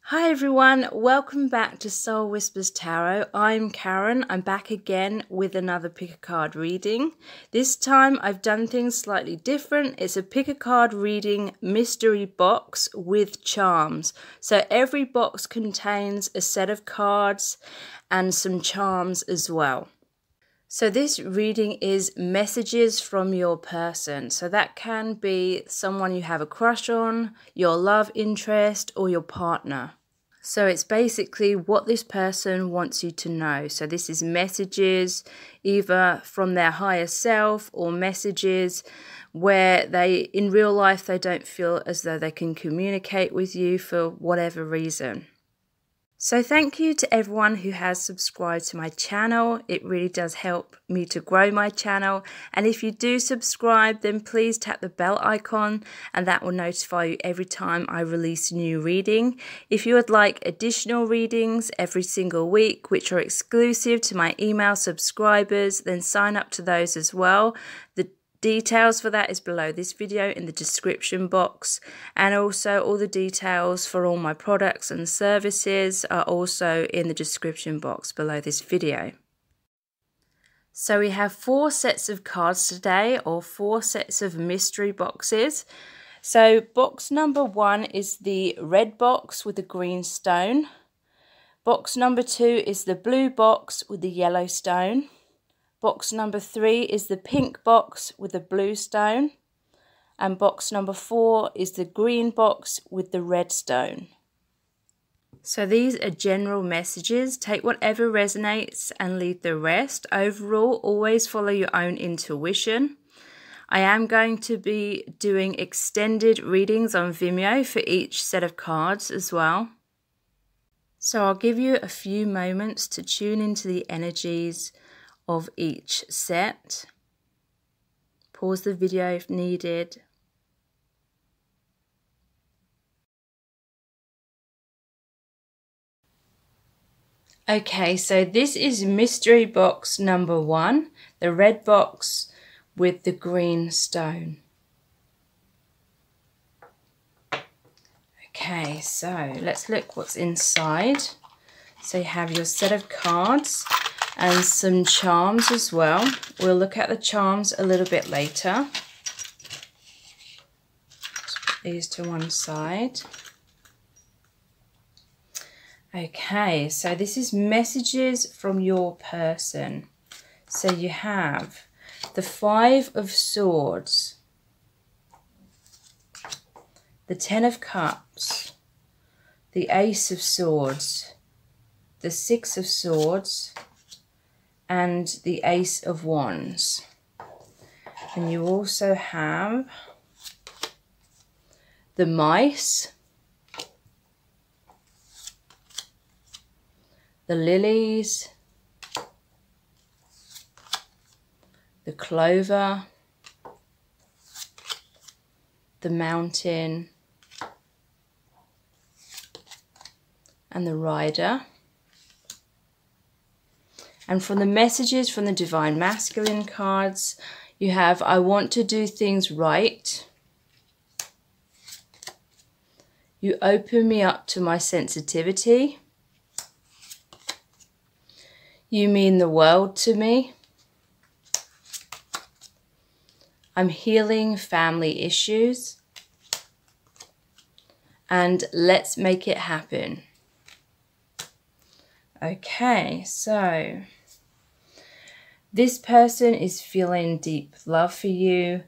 Hi everyone, welcome back to Soul Whispers Tarot. I'm Karen. I'm back again with another pick a card reading. This time I've done things slightly different. It's a pick a card reading mystery box with charms. So every box contains a set of cards and some charms as well. So this reading is messages from your person. So that can be someone you have a crush on, your love interest, or your partner. So it's basically what this person wants you to know. So this is messages either from their higher self or messages where in real life, they don't feel as though they can communicate with you for whatever reason. So thank you to everyone who has subscribed to my channel. It really does help me to grow my channel. And if you do subscribe, then please tap the bell icon and that will notify you every time I release a new reading. If you would like additional readings every single week, which are exclusive to my email subscribers, then sign up to those as well. The details for that is below this video in the description box, and also all the details for all my products and services are also in the description box below this video. So we have 4 sets of cards today, or 4 sets of mystery boxes. So box number 1 is the red box with the green stone. Box number 2 is the blue box with the yellow stone. Box number 3 is the pink box with the blue stone. And box number 4 is the green box with the red stone. So these are general messages. Take whatever resonates and leave the rest. Overall, always follow your own intuition. I am going to be doing extended readings on Vimeo for each set of cards as well. So I'll give you a few moments to tune into the energies of each set. Pause the video if needed. Okay, so this is mystery box number 1, the red box with the green stone. Okay, so let's look what's inside. So you have your set of cards and some charms as well. We'll look at the charms a little bit later. Just put these to one side. Okay, so this is messages from your person. So you have the 5 of Swords, the 10 of Cups, the Ace of Swords, the 6 of Swords, and the Ace of Wands. And you also have the Mice, the Lilies, the Clover, the Mountain, and the Rider. And from the messages from the Divine Masculine cards, you have, I want to do things right. You open me up to my sensitivity. You mean the world to me. I'm healing family issues. And let's make it happen. Okay, so this person is feeling deep love for you,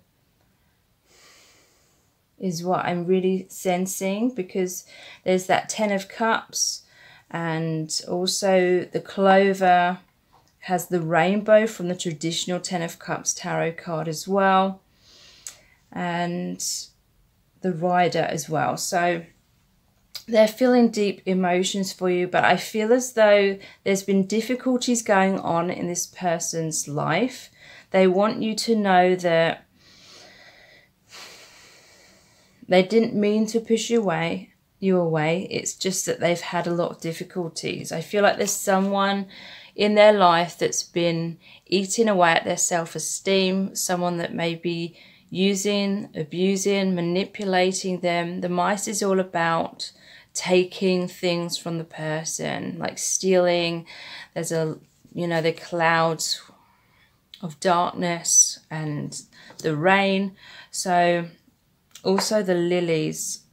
is what I'm really sensing, because there's that 10 of Cups, and also the Clover has the rainbow from the traditional 10 of Cups tarot card as well, and the Rider as well. So they're feeling deep emotions for you, but I feel as though there's been difficulties going on in this person's life. They want you to know that they didn't mean to push you away. It's just that they've had a lot of difficulties. I feel like there's someone in their life that's been eating away at their self-esteem, someone that may be using, abusing, manipulating them. The Mice is all about taking things from the person, like stealing. There's the clouds of darkness and the rain. So also the lilies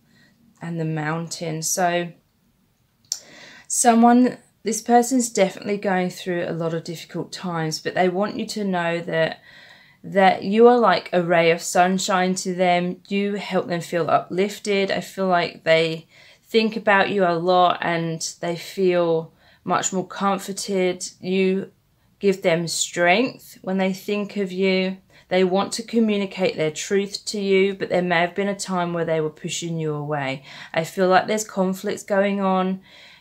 and the mountain. So this person's definitely going through a lot of difficult times, but they want you to know that you are like a ray of sunshine to them. You help them feel uplifted. I feel like they think about you a lot and they feel much more comforted. You give them strength when they think of you. They want to communicate their truth to you, but there may have been a time where they were pushing you away. I feel like there's conflicts going on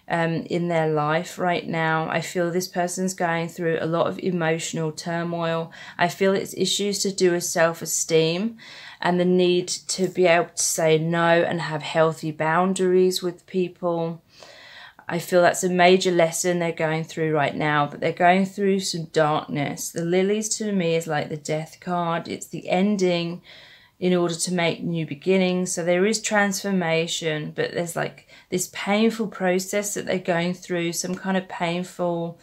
in their life right now. I feel this person's going through a lot of emotional turmoil. I feel it's issues to do with self-esteem and the need to be able to say no and have healthy boundaries with people. I feel that's a major lesson they're going through right now, but they're going through some darkness. The lilies to me is like the death card. It's the ending in order to make new beginnings. So there is transformation, but there's like this painful process that they're going through, some kind of painful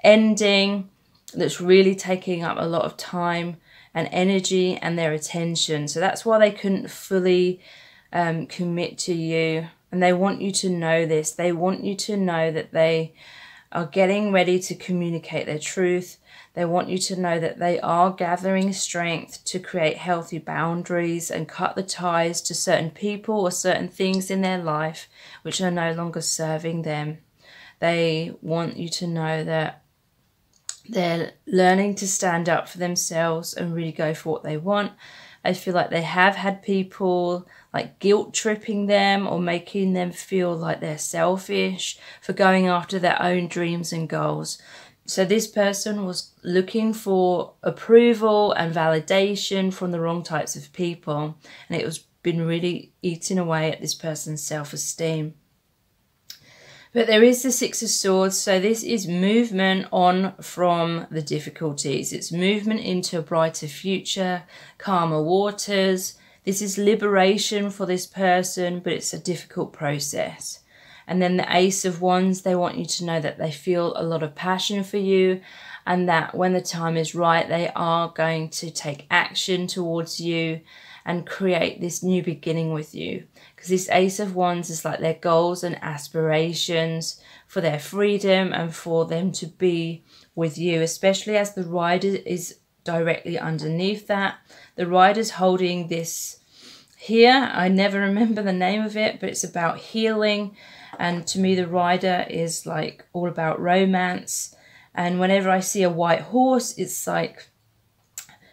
ending that's really taking up a lot of time and energy and their attention. So that's why they couldn't fully commit to you. And they want you to know this. They want you to know that they are getting ready to communicate their truth. They want you to know that they are gathering strength to create healthy boundaries and cut the ties to certain people or certain things in their life which are no longer serving them. They want you to know that they're learning to stand up for themselves and really go for what they want. I feel like they have had people like guilt tripping them or making them feel like they're selfish for going after their own dreams and goals. So this person was looking for approval and validation from the wrong types of people, and it was been really eating away at this person's self-esteem. But there is the Six of Swords, so this is movement on from the difficulties. It's movement into a brighter future, calmer waters. This is liberation for this person, but it's a difficult process. And then the Ace of Wands, they want you to know that they feel a lot of passion for you and that when the time is right, they are going to take action towards you and create this new beginning with you. Because this Ace of Wands is like their goals and aspirations for their freedom and for them to be with you, especially as the Rider is directly underneath that. The Rider's holding this here. I never remember the name of it, but it's about healing. And to me, the Rider is like all about romance. And whenever I see a white horse, it's like,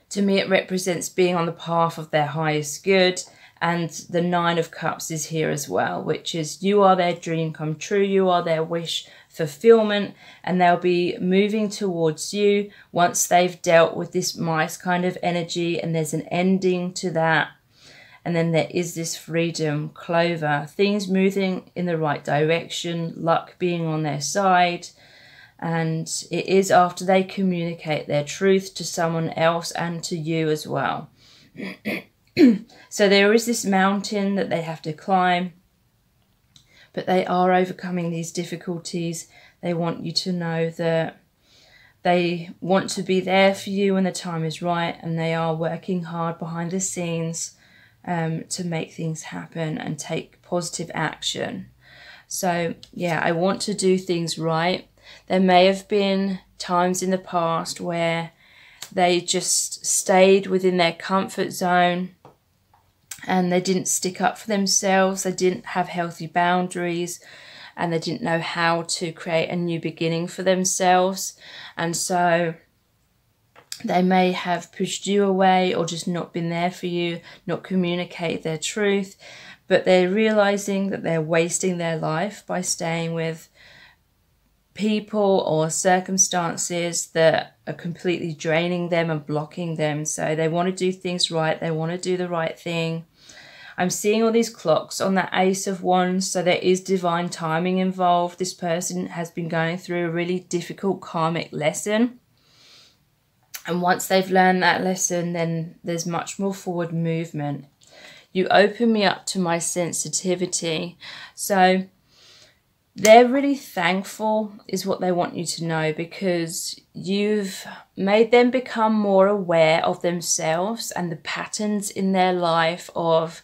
to me, it represents being on the path of their highest good. And the Nine of Cups is here as well, which is you are their dream come true. You are their wish fulfillment. And they'll be moving towards you once they've dealt with this mice kind of energy. And there's an ending to that. And then there is this freedom, Clover, things moving in the right direction, luck being on their side. And it is after they communicate their truth to someone else and to you as well. So there is this mountain that they have to climb, but they are overcoming these difficulties. They want you to know that they want to be there for you when the time is right, and they are working hard behind the scenes to make things happen and take positive action. So yeah, I want to do things right. There may have been times in the past where they just stayed within their comfort zone and they didn't stick up for themselves. They didn't have healthy boundaries and they didn't know how to create a new beginning for themselves. And so they may have pushed you away or just not been there for you, not communicate their truth, but they're realizing that they're wasting their life by staying with people or circumstances that are completely draining them and blocking them. So they want to do things right. They want to do the right thing. I'm seeing all these clocks on that Ace of Wands, so there is divine timing involved. This person has been going through a really difficult karmic lesson. And once they've learned that lesson, then there's much more forward movement. You open me up to my sensitivity. So they're really thankful is what they want you to know, because you've made them become more aware of themselves and the patterns in their life of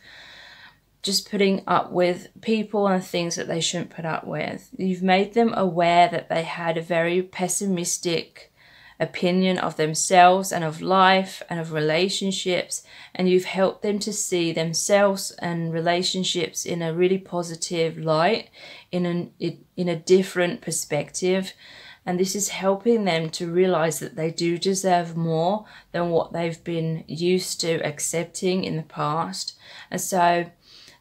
just putting up with people and things that they shouldn't put up with. You've made them aware that they had a very pessimistic opinion of themselves and of life and of relationships, and you've helped them to see themselves and relationships in a really positive light, in a different perspective. And this is helping them to realize that they do deserve more than what they've been used to accepting in the past. And so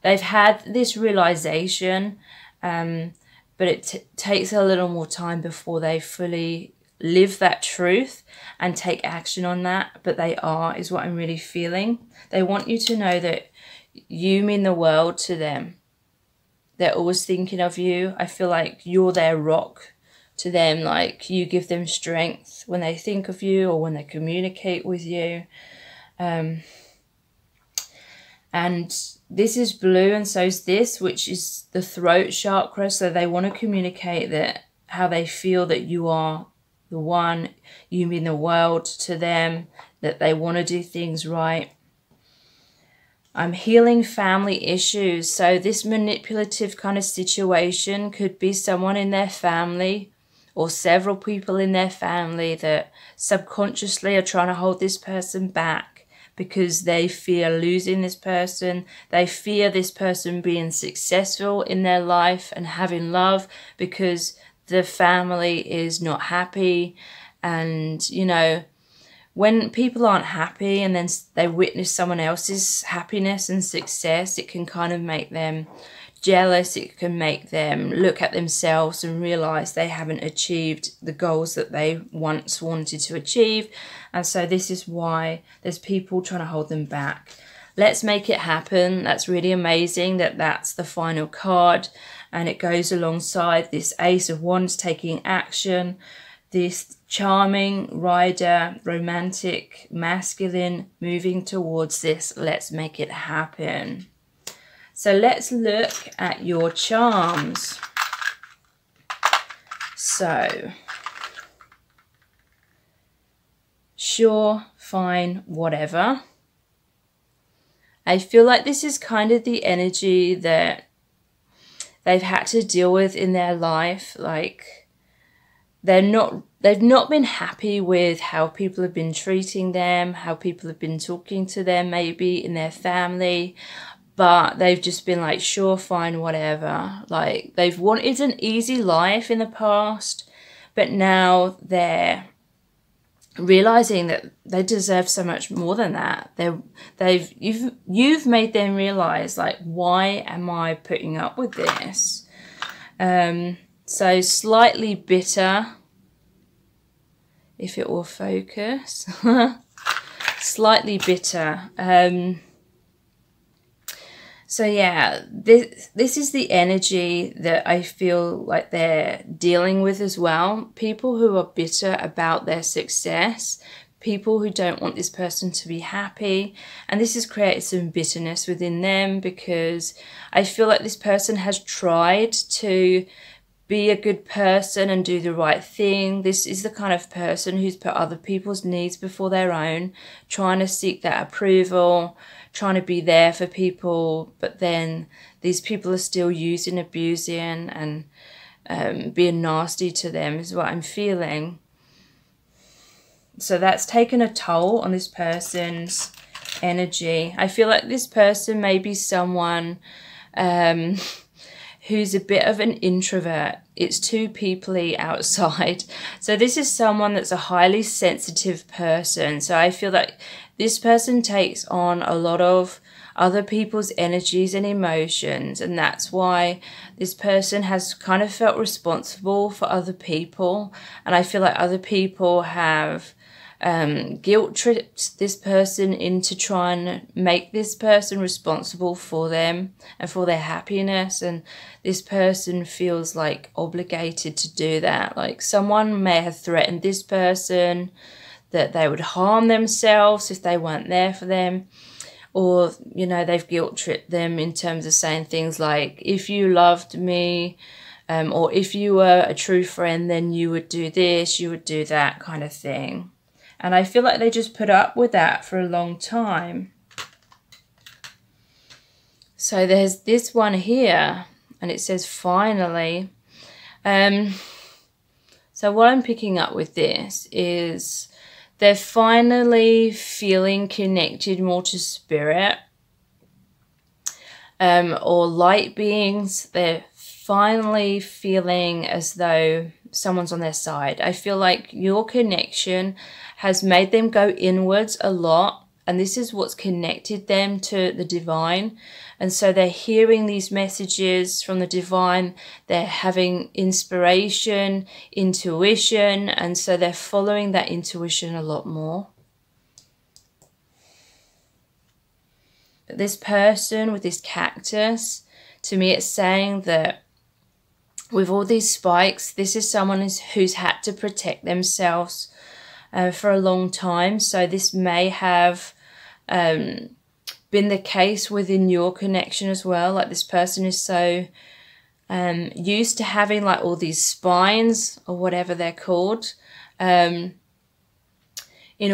they've had this realization, but it takes a little more time before they fully live that truth and take action on that. But they are, is what I'm really feeling. They want you to know that you mean the world to them. They're always thinking of you. I feel like you're their rock to them. Like, you give them strength when they think of you or when they communicate with you. And this is blue, and so is this, which is the throat chakra. So they want to communicate that how they feel that you are the one, you mean the world to them, that they want to do things right. I'm healing family issues. So this manipulative kind of situation could be someone in their family or several people in their family that subconsciously are trying to hold this person back because they fear losing this person. They fear this person being successful in their life and having love because the family is not happy. And, you know, when people aren't happy and then they witness someone else's happiness and success, it can kind of make them jealous. It can make them look at themselves and realize they haven't achieved the goals that they once wanted to achieve. And so this is why there's people trying to hold them back. Let's make it happen. That's really amazing that that's the final card. And it goes alongside this Ace of Wands taking action, this charming rider, romantic, masculine, moving towards this. Let's make it happen. So let's look at your charms. So, sure, fine, whatever. I feel like this is kind of the energy that they've had to deal with in their life. Like, they've not been happy with how people have been treating them, how people have been talking to them, maybe in their family. But they've just been like, sure, fine, whatever. Like, they've wanted an easy life in the past, but now they're realizing that they deserve so much more than that. You've made them realize, like, why am I putting up with this? So slightly bitter, if it will focus. Slightly bitter. So yeah, this is the energy that I feel like they're dealing with as well. People who are bitter about their success, people who don't want this person to be happy. And this has created some bitterness within them because I feel like this person has tried to be a good person and do the right thing. This is the kind of person who's put other people's needs before their own, trying to seek that approval, trying to be there for people, but then these people are still using, abusing, and being nasty to them is what I'm feeling. So that's taken a toll on this person's energy. I feel like this person may be someone who's a bit of an introvert. It's too peoply outside. So this is someone that's a highly sensitive person. So I feel like this person takes on a lot of other people's energies and emotions, and that's why this person has kind of felt responsible for other people. And I feel like other people have guilt-tripped this person into trying to make this person responsible for them and for their happiness, and this person feels like obligated to do that. Like, someone may have threatened this person that they would harm themselves if they weren't there for them, or, you know, they've guilt-tripped them in terms of saying things like, if you loved me, Or if you were a true friend, then you would do this, you would do that kind of thing. And I feel like they just put up with that for a long time. So there's this one here, and it says finally. So what I'm picking up with this is they're finally feeling connected more to spirit, or light beings. They're finally feeling as though someone's on their side. I feel like your connection has made them go inwards a lot, and this is what's connected them to the divine. And so they're hearing these messages from the divine, they're having inspiration, intuition, and so they're following that intuition a lot more. But this person with this cactus, to me it's saying that with all these spikes, this is someone who's had to protect themselves for a long time. So this may have been the case within your connection as well. Like this person is so used to having like all these spines or whatever they're called in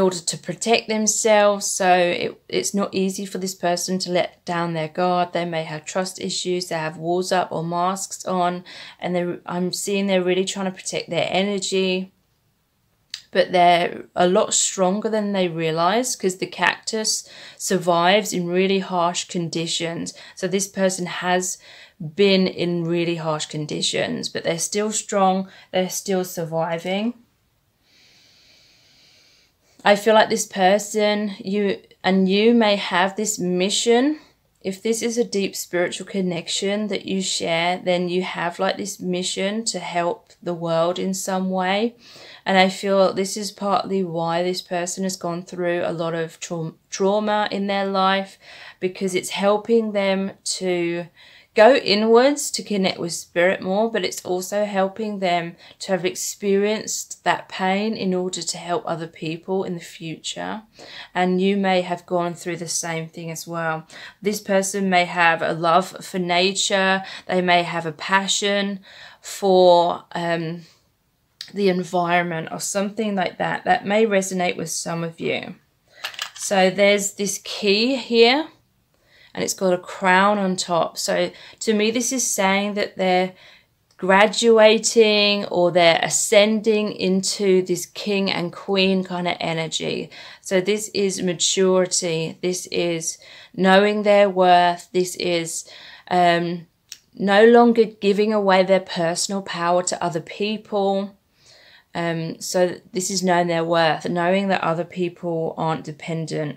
order to protect themselves. So it's not easy for this person to let down their guard. They may have trust issues, they have walls up or masks on, and I'm seeing they're really trying to protect their energy. But they're a lot stronger than they realize, because the cactus survives in really harsh conditions. So this person has been in really harsh conditions, but they're still strong, they're still surviving. I feel like this person, you may have this mission. If this is a deep spiritual connection that you share, then you have like this mission to help the world in some way. And I feel this is partly why this person has gone through a lot of trauma in their life, because it's helping them to go inwards to connect with spirit more, but it's also helping them to have experienced that pain in order to help other people in the future. And you may have gone through the same thing as well. This person may have a love for nature. They may have a passion for the environment or something like that. That may resonate with some of you. So there's this key here, and it's got a crown on top. So to me, this is saying that they're graduating or they're ascending into this king and queen kind of energy. So this is maturity. This is knowing their worth. This is no longer giving away their personal power to other people. So this is knowing their worth, knowing that other people aren't dependent.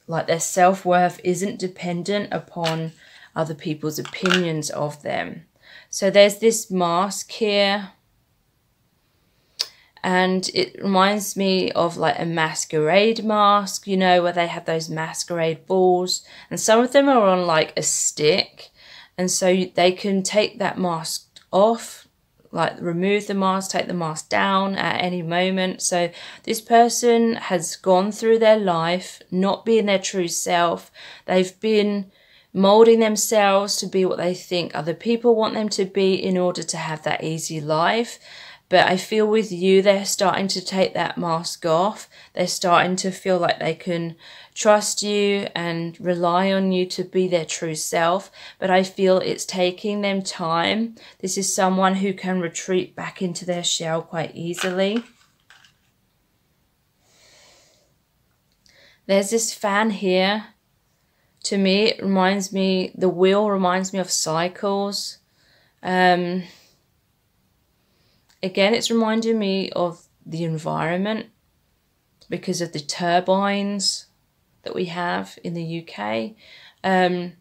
Like their self-worth isn't dependent upon other people's opinions of them. So there's this mask here. And it reminds me of like a masquerade mask, you know, where they have those masquerade balls. And some of them are on like a stick. And so they can take that mask off, like remove the mask, take the mask down at any moment. So this person has gone through their life not being their true self. They've been molding themselves to be what they think other people want them to be in order to have that easy life. But I feel with you, they're starting to take that mask off. They're starting to feel like they can trust you and rely on you to be their true self. But I feel it's taking them time. This is someone who can retreat back into their shell quite easily. There's this fan here. To me, it reminds me, the wheel reminds me of cycles. Again, it's reminding me of the environment because of the turbines that we have in the UK. But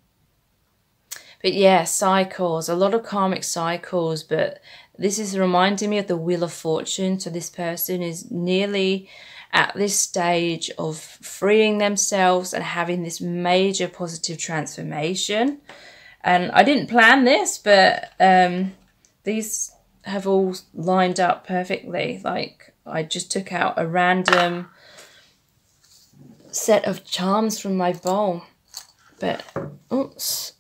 yeah, cycles, a lot of karmic cycles, but this is reminding me of the Wheel of Fortune. So this person is nearly at this stage of freeing themselves and having this major positive transformation. And I didn't plan this, but these have all lined up perfectly. Like I just took out a random set of charms from my bowl, but oops,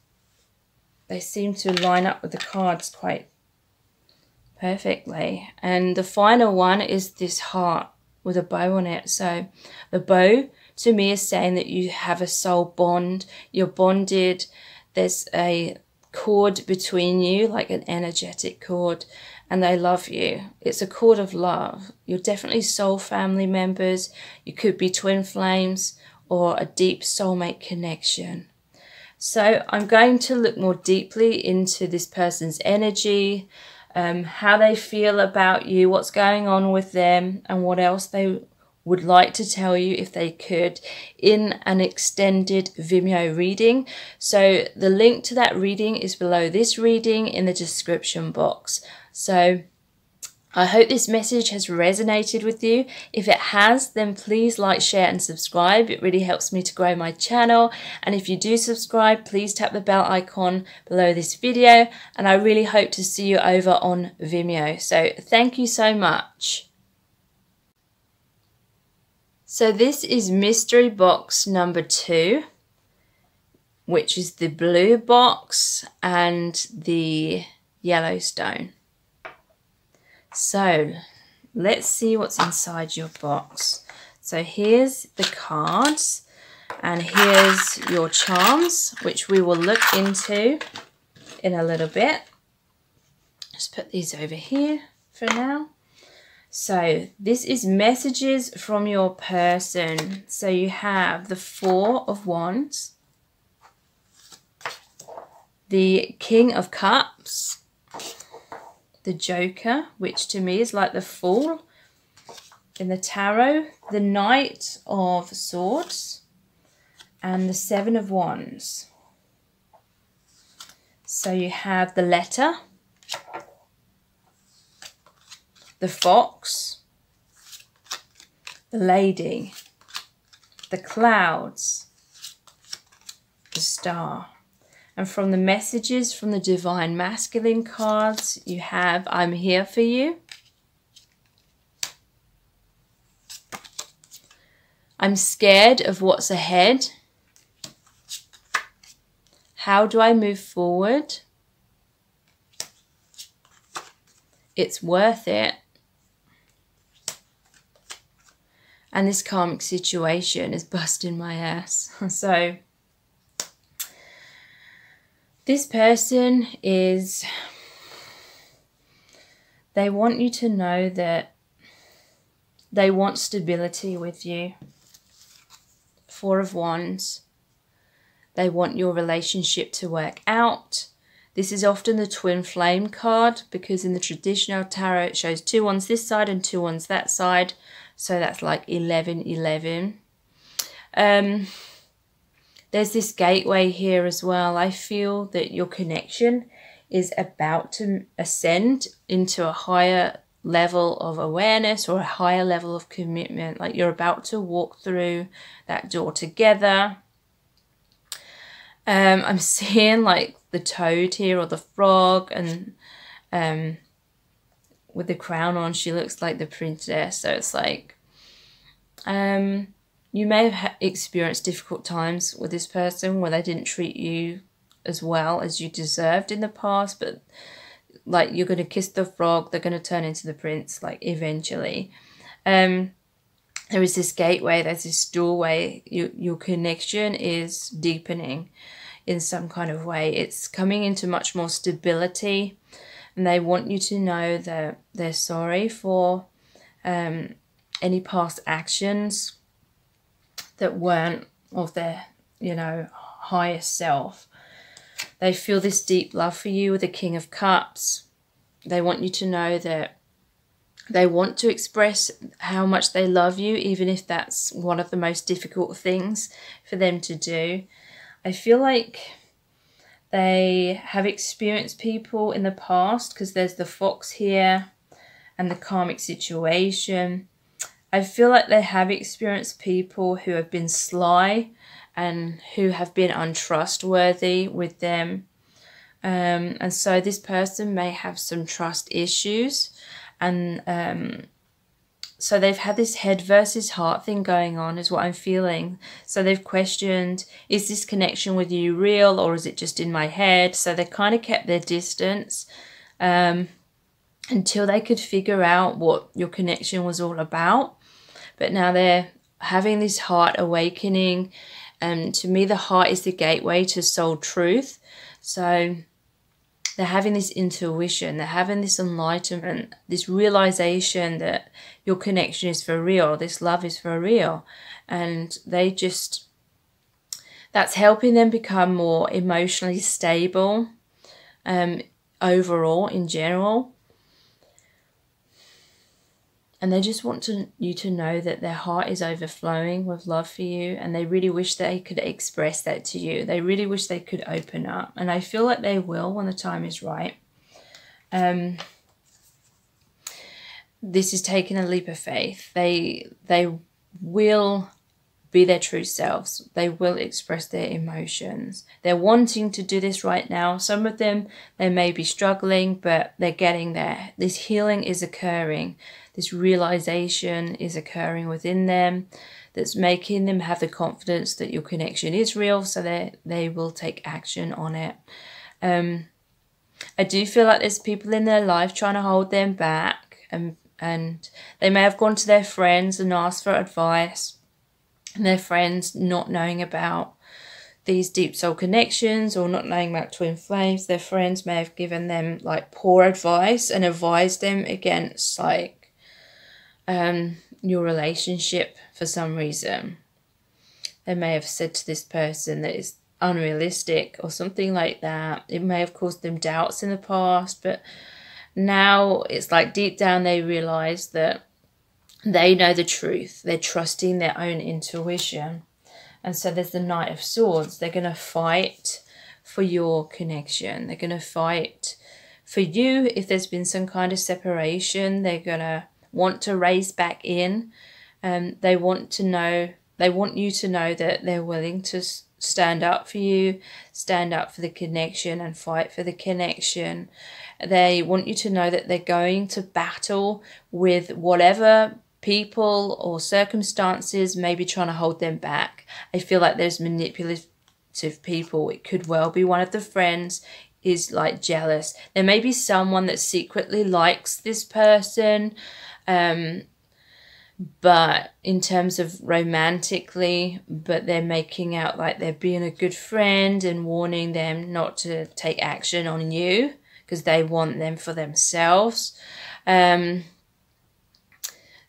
they seem to line up with the cards quite perfectly. And the final one is this heart with a bow on it. So the bow to me is saying that you have a soul bond. You're bonded. There's a cord between you, like an energetic cord, and they love you. It's a cord of love. You're definitely soul family members. You could be twin flames or a deep soulmate connection. So I'm going to look more deeply into this person's energy, how they feel about you, what's going on with them, and what else they would like to tell you if they could in an extended Vimeo reading. So the link to that reading is below this reading in the description box. So I hope this message has resonated with you. If it has, then please like, share and subscribe. It really helps me to grow my channel. And if you do subscribe, please tap the bell icon below this video. And I really hope to see you over on Vimeo. So thank you so much. So this is mystery box number 2, which is the blue box and the yellow stone. So let's see what's inside your box. So here's the cards and here's your charms, which we will look into in a little bit. Just put these over here for now. So this is messages from your person. So you have the 4 of Wands, the King of Cups, the Joker, which to me is like the Fool in the tarot, the Knight of Swords, and the 7 of Wands. So you have the Letter, the Fox, the Lady, the Clouds, the Star. And from the messages from the Divine Masculine cards, you have I'm here for you. I'm scared of what's ahead. How do I move forward? It's worth it. And this karmic situation is busting my ass. So this person is, they want you to know that they want stability with you. 4 of Wands. They want your relationship to work out. This is often the twin flame card because in the traditional tarot it shows 2 wands this side and 2 wands that side. So that's like 11-11. There's this gateway here as well. I feel that your connection is about to ascend into a higher level of awareness or a higher level of commitment. Like you're about to walk through that door together. I'm seeing like the toad here or the frog, and with the crown on, she looks like the princess. So it's like, you may have experienced difficult times with this person where they didn't treat you as well as you deserved in the past, but like you're going to kiss the frog, they're going to turn into the prince, like eventually. There is this gateway, there's this doorway, your connection is deepening in some kind of way. It's coming into much more stability, and they want you to know that they're sorry for any past actions that weren't of their, highest self. They feel this deep love for you with the King of Cups. They want you to know that they want to express how much they love you, even if that's one of the most difficult things for them to do. I feel like they have experienced people in the past, because there's the fox here and the karmic situation. I feel like they have experienced people who have been sly and who have been untrustworthy with them. And so this person may have some trust issues, and So they've had this head versus heart thing going on is what I'm feeling. So they've questioned, is this connection with you real or is it just in my head? So they kind of kept their distance until they could figure out what your connection was all about. But now they're having this heart awakening. And to me, the heart is the gateway to soul truth. So they're having this intuition, they're having this enlightenment, this realization that your connection is for real, this love is for real. And that's helping them become more emotionally stable overall, in general. And they just want you to know that their heart is overflowing with love for you, and they really wish they could express that to you. They really wish they could open up, and I feel like they will when the time is right. This is taking a leap of faith. They will be their true selves. They will express their emotions. They're wanting to do this right now. Some of them, they may be struggling, but they're getting there. This healing is occurring. This realization is occurring within them that's making them have the confidence that your connection is real, so they will take action on it. I do feel like there's people in their life trying to hold them back, and they may have gone to their friends and asked for advice, and their friends not knowing about these deep soul connections or not knowing about twin flames. Their friends may have given them like poor advice and advised them against like your relationship for some reason. They may have said to this person that it's unrealistic or something like that. It may have caused them doubts in the past, but now it's like deep down they realize that they know the truth. They're trusting their own intuition. And so there's the Knight of Swords. They're going to fight for your connection. They're going to fight for you if there's been some kind of separation. They're going to want to raise back in. They want you to know that they're willing to stand up for you, stand up for the connection and fight for the connection. They want you to know that they're going to battle with whatever people or circumstances may be trying to hold them back. I feel like there's manipulative people. It could well be one of the friends is like jealous. There may be someone that secretly likes this person, but in terms of romantically, but they're making out like they're being a good friend and warning them not to take action on you because they want them for themselves.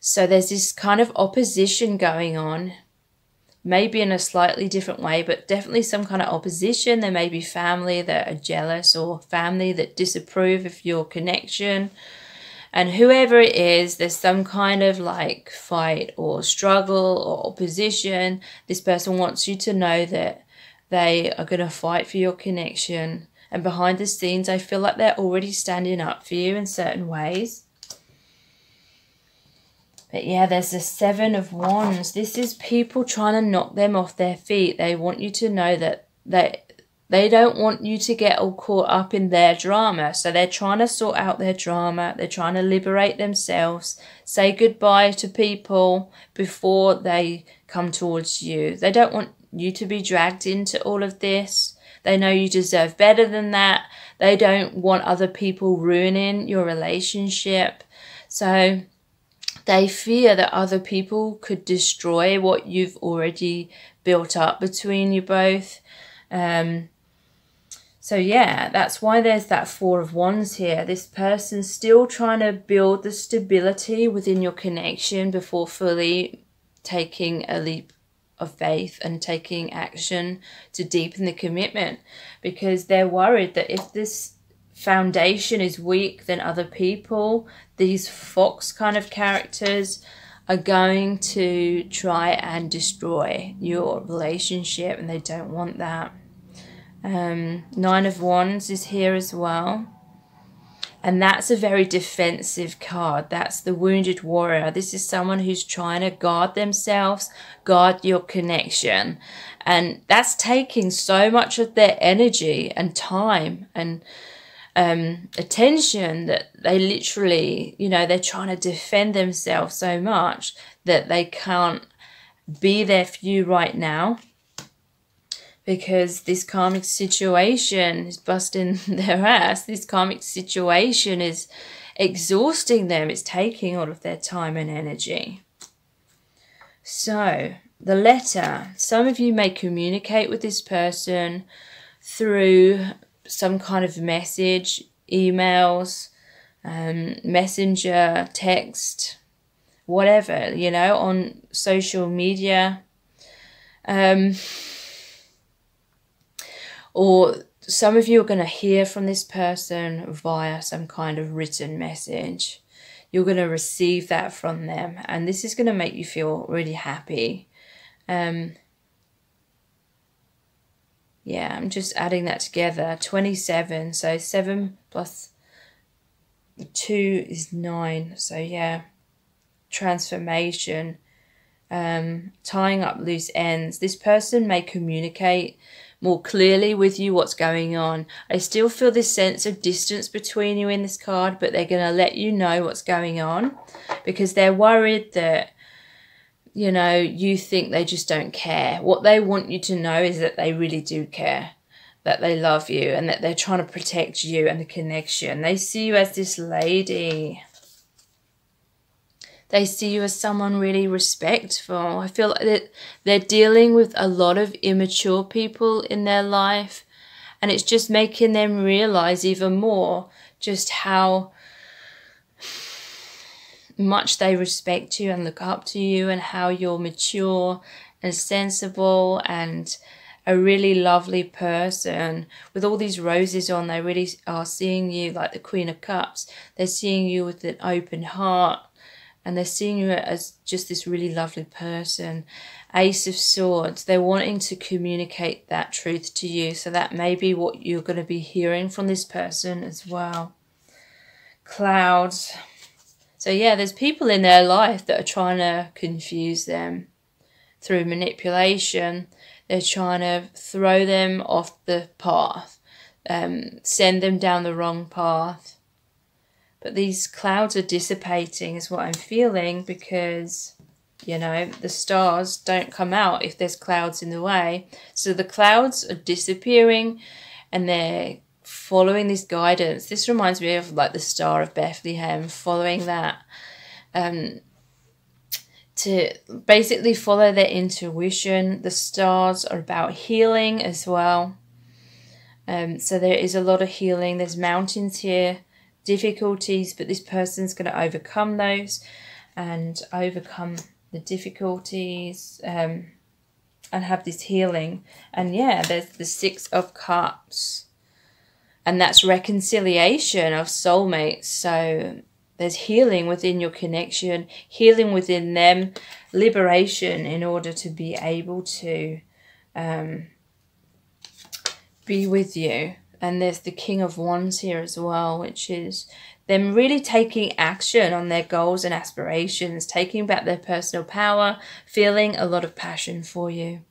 So there's this kind of opposition going on, maybe in a slightly different way, but definitely some kind of opposition. There may be family that are jealous or family that disapprove of your connection. And whoever it is, there's some kind of like fight or struggle or opposition. This person wants you to know that they are going to fight for your connection. And behind the scenes, I feel like they're already standing up for you in certain ways. But yeah, there's the Seven of Wands. This is people trying to knock them off their feet. They want you to know that they don't want you to get all caught up in their drama. So they're trying to sort out their drama. They're trying to liberate themselves. Say goodbye to people before they come towards you. They don't want you to be dragged into all of this. They know you deserve better than that. They don't want other people ruining your relationship. So they fear that other people could destroy what you've already built up between you both. So yeah, that's why there's that Four of Wands here. This person's still trying to build the stability within your connection before fully taking a leap of faith and taking action to deepen the commitment, because they're worried that if this foundation is weak, then other people, these fox kind of characters, are going to try and destroy your relationship, and they don't want that. Nine of Wands is here as well, and that's a very defensive card. That's the wounded warrior. This is someone who's trying to guard themselves, guard your connection, and that's taking so much of their energy and time. And attention that they literally, you know, they're trying to defend themselves so much that they can't be there for you right now, because this karmic situation is busting their ass. This karmic situation is exhausting them. It's taking all of their time and energy. So the letter, some of you may communicate with this person through some kind of message, emails, messenger, text, whatever, you know, on social media. Or some of you are going to hear from this person via some kind of written message. You're going to receive that from them, and this is going to make you feel really happy. Yeah, I'm just adding that together. 27, so 7 plus 2 is 9. So yeah, transformation, tying up loose ends. This person may communicate more clearly with you what's going on. I still feel this sense of distance between you in this card, but they're going to let you know what's going on because they're worried that, you know, you think they just don't care. What they want you to know is that they really do care, that they love you, and that they're trying to protect you and the connection. They see you as this lady. They see you as someone really respectful. I feel like that they're dealing with a lot of immature people in their life, and it's just making them realize even more just how much they respect you and look up to you, and how you're mature and sensible and a really lovely person. With all these roses on, they really are seeing you like the Queen of Cups. They're seeing you with an open heart, and they're seeing you as just this really lovely person. Ace of Swords, they're wanting to communicate that truth to you. So that may be what you're going to be hearing from this person as well. Clouds. So yeah, there's people in their life that are trying to confuse them through manipulation. They're trying to throw them off the path, send them down the wrong path. But these clouds are dissipating is what I'm feeling, because, you know, the stars don't come out if there's clouds in the way. So the clouds are disappearing and they're following this guidance. This reminds me of like the Star of Bethlehem, following that, to basically follow their intuition. The stars are about healing as well. So there is a lot of healing. There's mountains here, difficulties, but this person's going to overcome those and overcome the difficulties, and have this healing. And yeah, there's the 6 of Cups, and that's reconciliation of soulmates. So there's healing within your connection, healing within them, liberation in order to be able to be with you. And there's the King of Wands here as well, which is them really taking action on their goals and aspirations, taking back their personal power, feeling a lot of passion for you.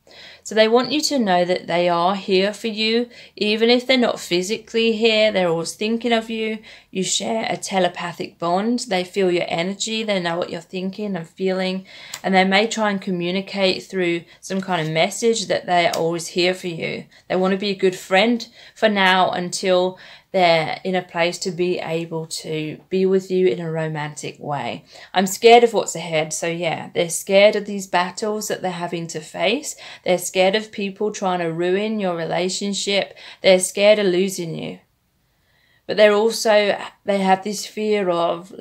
So they want you to know that they are here for you. Even if they're not physically here, they're always thinking of you. You share a telepathic bond. They feel your energy. They know what you're thinking and feeling. And they may try and communicate through some kind of message that they're always here for you. They want to be a good friend for now until they're in a place to be able to be with you in a romantic way. I'm scared of what's ahead. So yeah, they're scared of these battles that they're having to face. They're scared of people trying to ruin your relationship. They're scared of losing you. But they're also, they have this fear of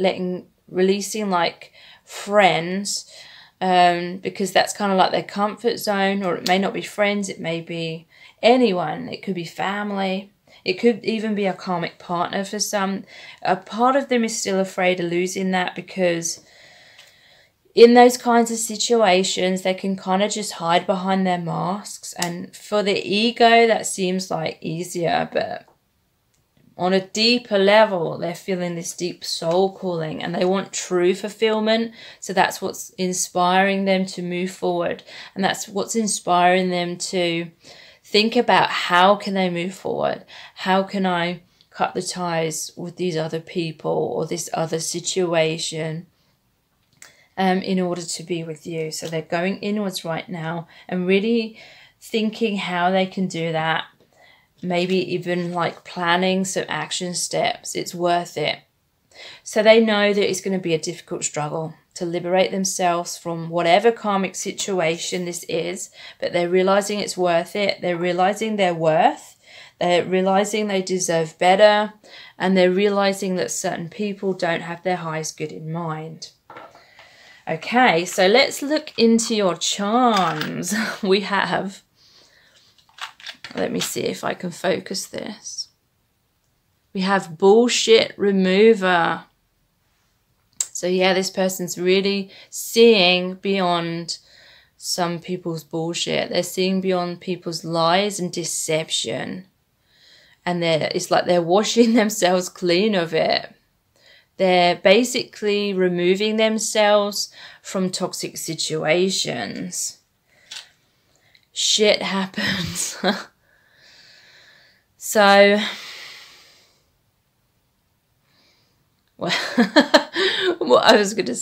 releasing like friends, because that's kind of like their comfort zone. Or it may not be friends, it may be anyone. It could be family. It could even be a karmic partner for some. A part of them is still afraid of losing that, because in those kinds of situations, they can kind of just hide behind their masks. And for the ego, that seems like easier. But on a deeper level, they're feeling this deep soul calling and they want true fulfillment. So that's what's inspiring them to move forward. And that's what's inspiring them to think about how can they move forward? How can I cut the ties with these other people or this other situation in order to be with you. So they're going inwards right now and really thinking how they can do that. Maybe even like planning some action steps. It's worth it. So they know that it's going to be a difficult struggle to liberate themselves from whatever karmic situation this is, but they're realizing it's worth it. They're realizing their worth. They're realizing they deserve better, and they're realizing that certain people don't have their highest good in mind. Okay, so let's look into your charms. We have, let me see if I can focus this. We have bullshit remover. So yeah, this person's really seeing beyond some people's bullshit. They're seeing beyond people's lies and deception. And it's like they're washing themselves clean of it. They're basically removing themselves from toxic situations. Shit happens. So, well, what I was going to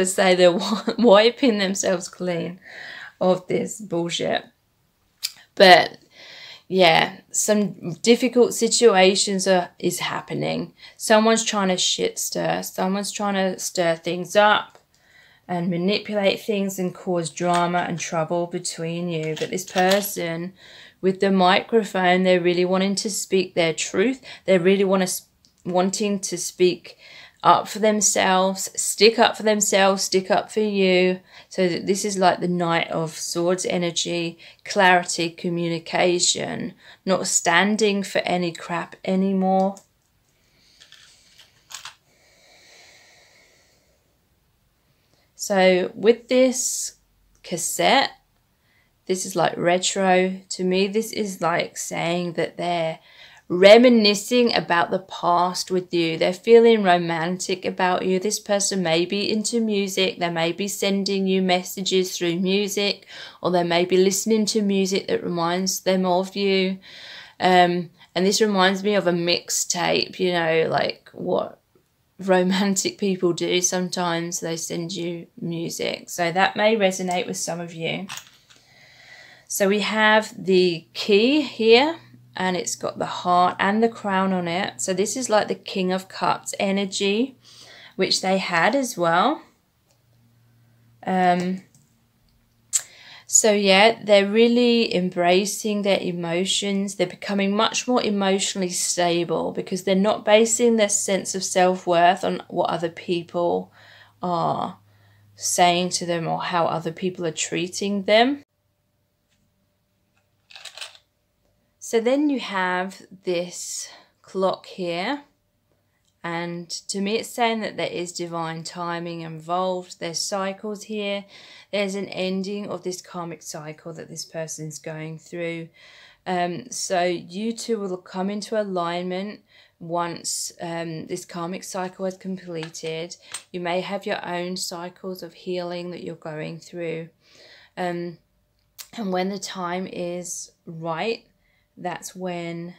say they're wiping themselves clean of this bullshit. But yeah, some difficult situations is happening. Someone's trying to shit stir. Someone's trying to stir things up and manipulate things and cause drama and trouble between you. But this person with the microphone, they're really wanting to speak their truth. They're really wanting to speak up for themselves, stick up for themselves, stick up for you. So that this is like the Knight of Swords energy, clarity, communication, not standing for any crap anymore. So with this cassette, this is like retro. To me, this is like saying that they're reminiscing about the past with you. They're feeling romantic about you. This person may be into music. They may be sending you messages through music, or they may be listening to music that reminds them of you. And this reminds me of a mixtape, you know, like what romantic people do. Sometimes they send you music. So that may resonate with some of you. So we have the key here, and it's got the heart and the crown on it. So this is like the King of Cups energy, which they had as well. So yeah, they're really embracing their emotions. They're becoming much more emotionally stable because they're not basing their sense of self-worth on what other people are saying to them or how other people are treating them. So then you have this clock here, and to me it's saying that there is divine timing involved. There's cycles here. There's an ending of this karmic cycle that this person's going through. So you two will come into alignment once this karmic cycle is completed. You may have your own cycles of healing that you're going through. And when the time is right, that's when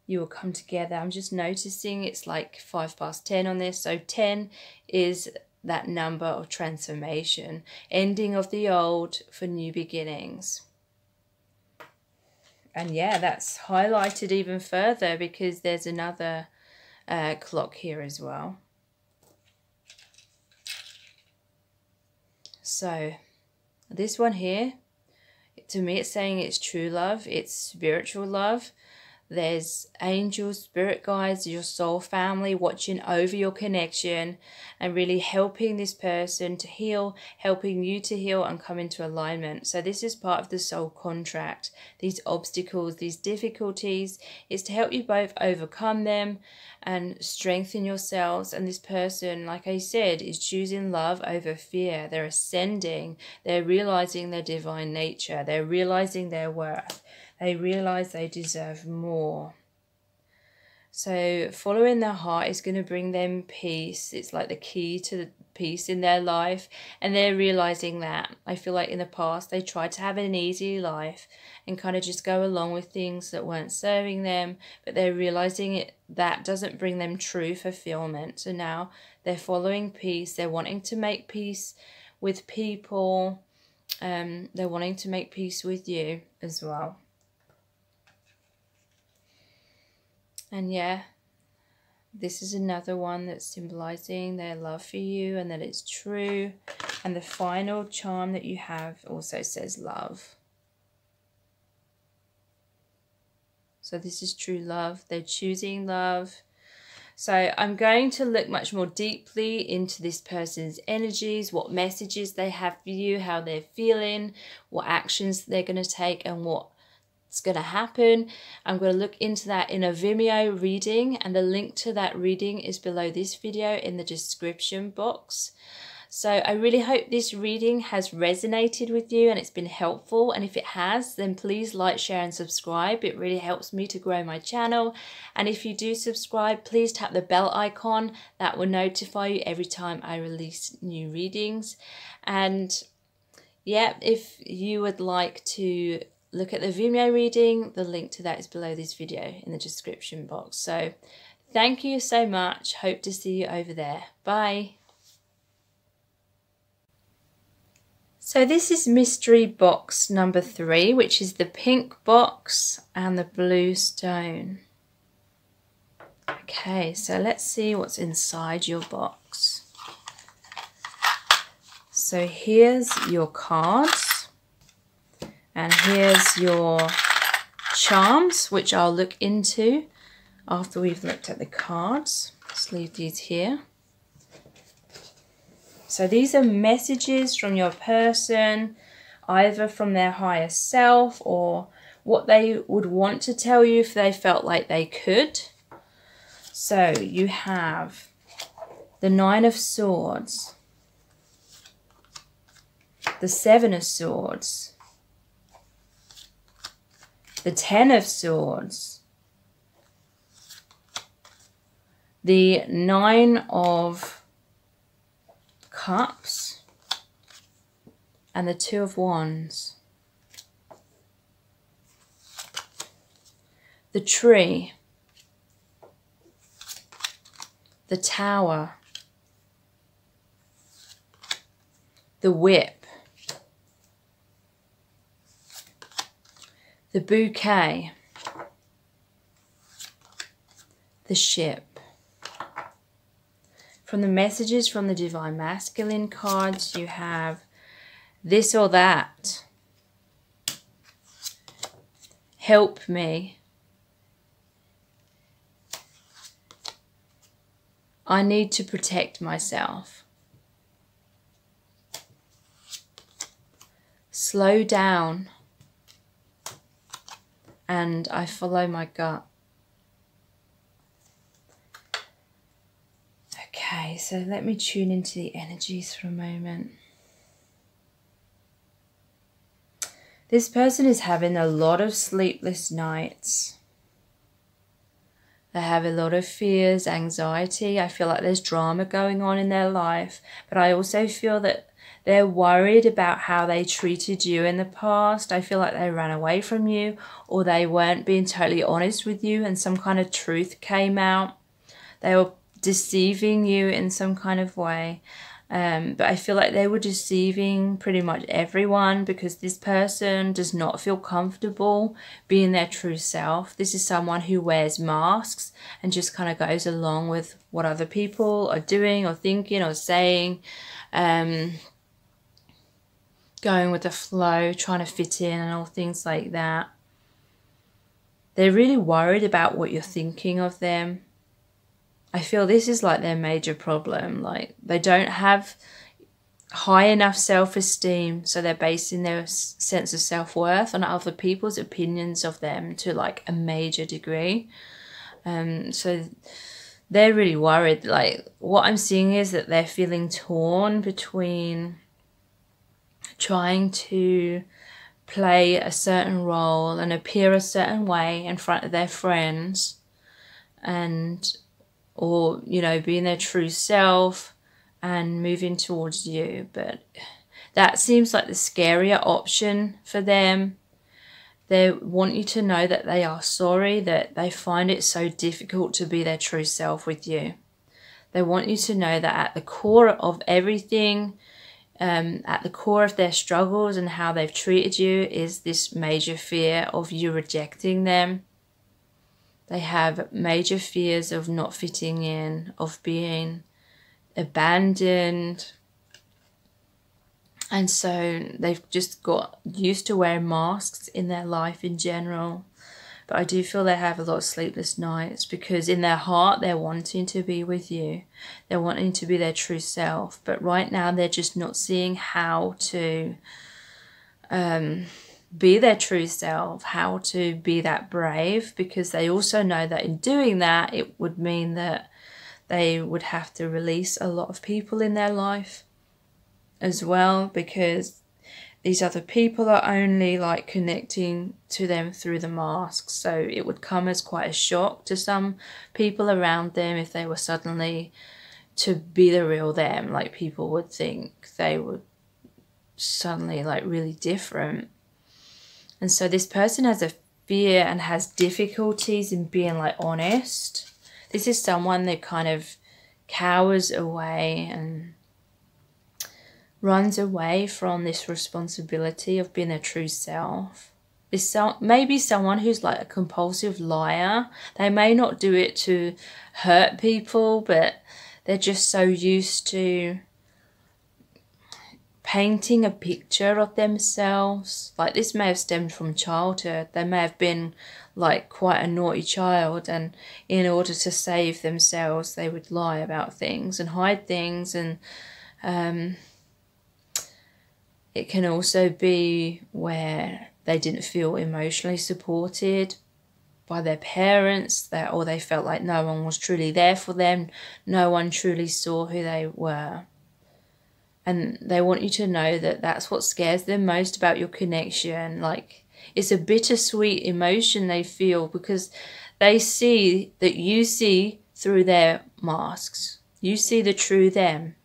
you will come together. I'm just noticing it's like 10:05 on this. So 10 is that number of transformation, ending of the old for new beginnings. And yeah, that's highlighted even further because there's another clock here as well. So this one here, to me it's saying it's true love, it's spiritual love. There's angels, spirit guides, your soul family watching over your connection and really helping this person to heal, helping you to heal and come into alignment. So this is part of the soul contract. These obstacles, these difficulties, is to help you both overcome them and strengthen yourselves. And this person, like I said, is choosing love over fear. They're ascending. They're realizing their divine nature. They're realizing their worth. They realize they deserve more. So following their heart is going to bring them peace. It's like the key to the peace in their life, and they're realizing that. I feel like in the past they tried to have an easy life and kind of just go along with things that weren't serving them, but they're realizing that doesn't bring them true fulfillment. So now they're following peace. They're wanting to make peace with people. They're wanting to make peace with you as well. And yeah, this is another one that's symbolizing their love for you and that it's true. And the final charm that you have also says love. So this is true love. They're choosing love. So I'm going to look much more deeply into this person's energies, what messages they have for you, how they're feeling, what actions they're going to take, and what's going to happen. I'm going to look into that in a Vimeo reading, and the link to that reading is below this video in the description box. So I really hope this reading has resonated with you and it's been helpful. And if it has, then please like, share and subscribe. It really helps me to grow my channel. And if you do subscribe, please tap the bell icon. That will notify you every time I release new readings. And yeah, if you would like to look at the Vimeo reading, the link to that is below this video in the description box. So thank you so much. Hope to see you over there. Bye. So this is mystery box number 3, which is the pink box and the blue stone. Okay, so let's see what's inside your box. So here's your cards, and here's your charms, which I'll look into after we've looked at the cards. Let's leave these here. So these are messages from your person, either from their higher self or what they would want to tell you if they felt like they could. So you have the 9 of Swords, the 7 of Swords, the 10 of Swords, the 9 of Cups, and the 2 of Wands. The Tree, the Tower, the Whip, the Bouquet, the Ship. From the messages from the Divine Masculine cards, you have this or that. Help me. I need to protect myself. Slow down. And I follow my gut. Okay, so let me tune into the energies for a moment. This person is having a lot of sleepless nights. They have a lot of fears, anxiety. I feel like there's drama going on in their life, but I also feel that they're worried about how they treated you in the past. I feel like they ran away from you, or they weren't being totally honest with you and some kind of truth came out. They were deceiving you in some kind of way, but I feel like they were deceiving pretty much everyone because this person does not feel comfortable being their true self. This is someone who wears masks and just kind of goes along with what other people are doing or thinking or saying, going with the flow, trying to fit in and all things like that. They're really worried about what you're thinking of them. I feel this is like their major problem. Like they don't have high enough self-esteem, so they're basing their sense of self-worth on other people's opinions of them to like a major degree. So they're really worried. Like what I'm seeing is that they're feeling torn between trying to play a certain role and appear a certain way in front of their friends, and or, you know, being their true self and moving towards you. But that seems like the scarier option for them. They want you to know that they are sorry, that they find it so difficult to be their true self with you. They want you to know that at the core of everything, at the core of their struggles and how they've treated you, is this major fear of you rejecting them. They have major fears of not fitting in, of being abandoned. And so they've just got used to wearing masks in their life in general. But I do feel they have a lot of sleepless nights because in their heart they're wanting to be with you. They're wanting to be their true self. But right now they're just not seeing how to be their true self, how to be that brave, because they also know that in doing that it would mean that they would have to release a lot of people in their life as well, because these other people are only like connecting to them through the masks. So it would come as quite a shock to some people around them if they were suddenly to be the real them. Like people would think they were suddenly like really different. And so this person has a fear and has difficulties in being like honest. This is someone that kind of cowers away and runs away from this responsibility of being their true self. This may be someone who's like a compulsive liar. They may not do it to hurt people, but they're just so used to painting a picture of themselves. Like this may have stemmed from childhood. They may have been like quite a naughty child, and in order to save themselves they would lie about things and hide things. And it can also be where they didn't feel emotionally supported by their parents, or they felt like no one was truly there for them, no one truly saw who they were. And they want you to know that that's what scares them most about your connection. Like, it's a bittersweet emotion they feel because they see that you see through their masks. You see the true them.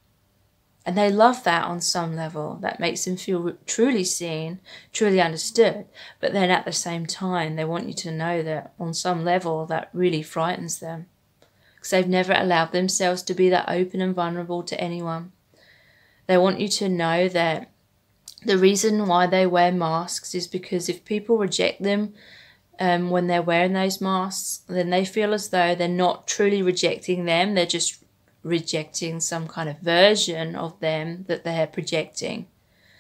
And they love that on some level. That makes them feel truly seen, truly understood. But then at the same time, they want you to know that on some level that really frightens them, because they've never allowed themselves to be that open and vulnerable to anyone. They want you to know that the reason why they wear masks is because if people reject them when they're wearing those masks, then they feel as though they're not truly rejecting them. They're just rejecting some kind of version of them that they're projecting.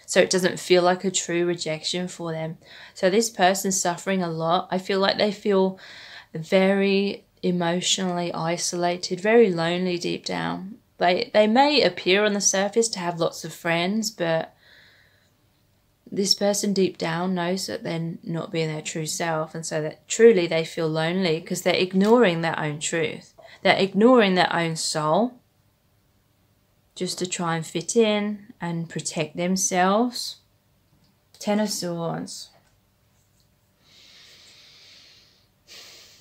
So it doesn't feel like a true rejection for them. So this person's suffering a lot. I feel like they feel very emotionally isolated, very lonely deep down. They may appear on the surface to have lots of friends, but this person deep down knows that they're not being their true self, and so that truly they feel lonely because they're ignoring their own truth. They're ignoring their own soul just to try and fit in and protect themselves. Ten of Swords.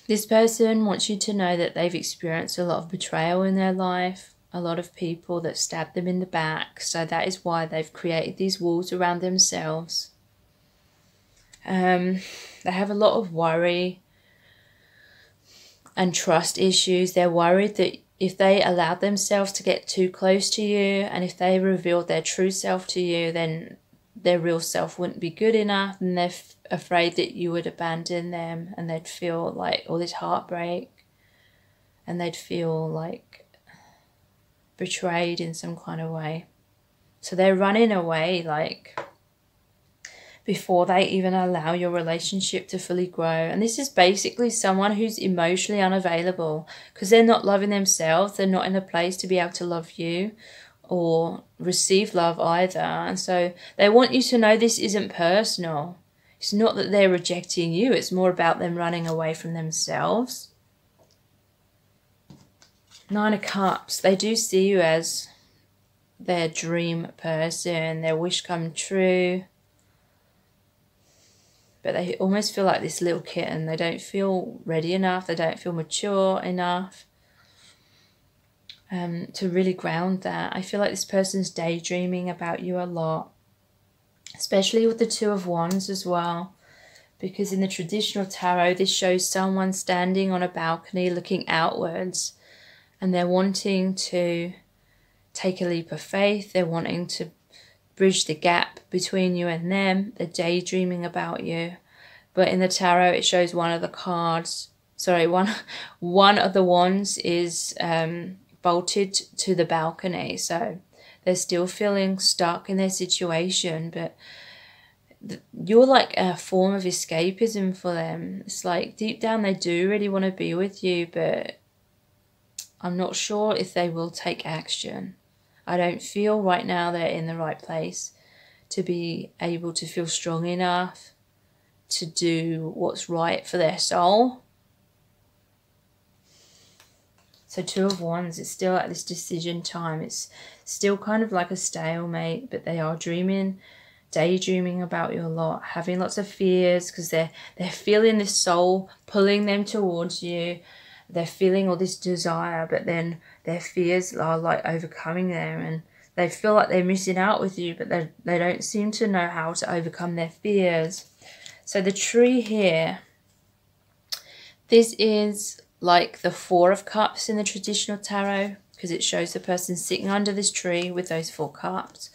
This person wants you to know that they've experienced a lot of betrayal in their life, a lot of people that stabbed them in the back. So that is why they've created these walls around themselves. They have a lot of worry and trust issues. They're worried that if they allowed themselves to get too close to you, and if they revealed their true self to you, then their real self wouldn't be good enough, and they're afraid that you would abandon them, and they'd feel like all this heartbreak, and they'd feel like betrayed in some kind of way. So they're running away, like, before they even allow your relationship to fully grow. And this is basically someone who's emotionally unavailable because they're not loving themselves. They're not in a place to be able to love you or receive love either. And so they want you to know this isn't personal. It's not that they're rejecting you. It's more about them running away from themselves. Nine of Cups. They do see you as their dream person, their wish come true. but they almost feel like this little kitten. They don't feel ready enough. They don't feel mature enough to really ground that. I feel like this person's daydreaming about you a lot, especially with the Two of Wands as well, because in the traditional tarot, this shows someone standing on a balcony looking outwards, and they're wanting to take a leap of faith. They're wanting to bridge the gap between you and them. They're daydreaming about you. But in the tarot, it shows one of the cards, sorry, one of the wands is bolted to the balcony. So they're still feeling stuck in their situation, but you're like a form of escapism for them. It's like deep down they do really want to be with you, but I'm not sure if they will take action. I don't feel right now they're in the right place to be able to feel strong enough to do what's right for their soul. So Two of Wands, it's still at this decision time. It's still kind of like a stalemate, but they are daydreaming about you a lot, having lots of fears because they're feeling this soul pulling them towards you. They're feeling all this desire, but then their fears are like overcoming them, and they feel like they're missing out with you, but they don't seem to know how to overcome their fears. So the tree here, this is like the Four of Cups in the traditional tarot, because it shows the person sitting under this tree with those 4 cups.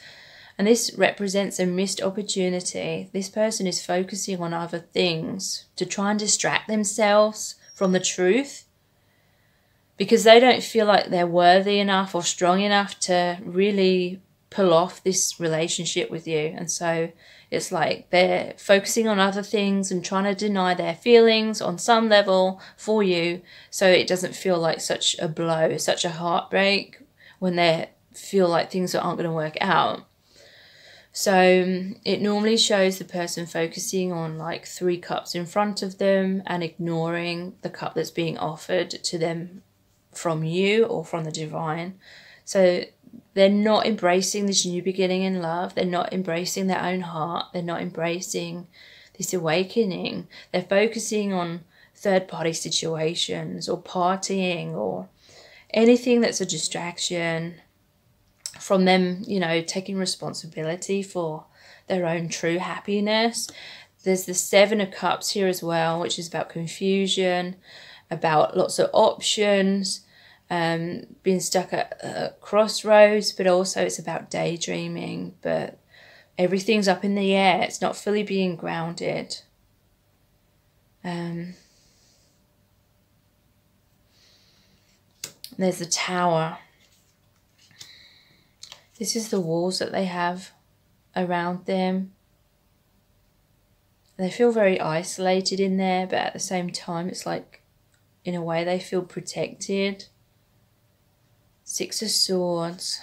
And this represents a missed opportunity. This person is focusing on other things to try and distract themselves from the truth, because they don't feel like they're worthy enough or strong enough to really pull off this relationship with you. And so it's like they're focusing on other things and trying to deny their feelings on some level for you, so it doesn't feel like such a blow, such a heartbreak when they feel like things aren't going to work out. So it normally shows the person focusing on like 3 cups in front of them and ignoring the cup that's being offered to them from you or from the divine. So they're not embracing this new beginning in love. They're not embracing their own heart. They're not embracing this awakening. They're focusing on third-party situations or partying or anything that's a distraction from them, you know, taking responsibility for their own true happiness. There's the 7 of Cups here as well, which is about confusion, about lots of options, being stuck at a crossroads, but also it's about daydreaming, but everything's up in the air. It's not fully being grounded. There's the Tower. This is the walls that they have around them. They feel very isolated in there, but at the same time, it's like, in a way, they feel protected. 6 of Swords.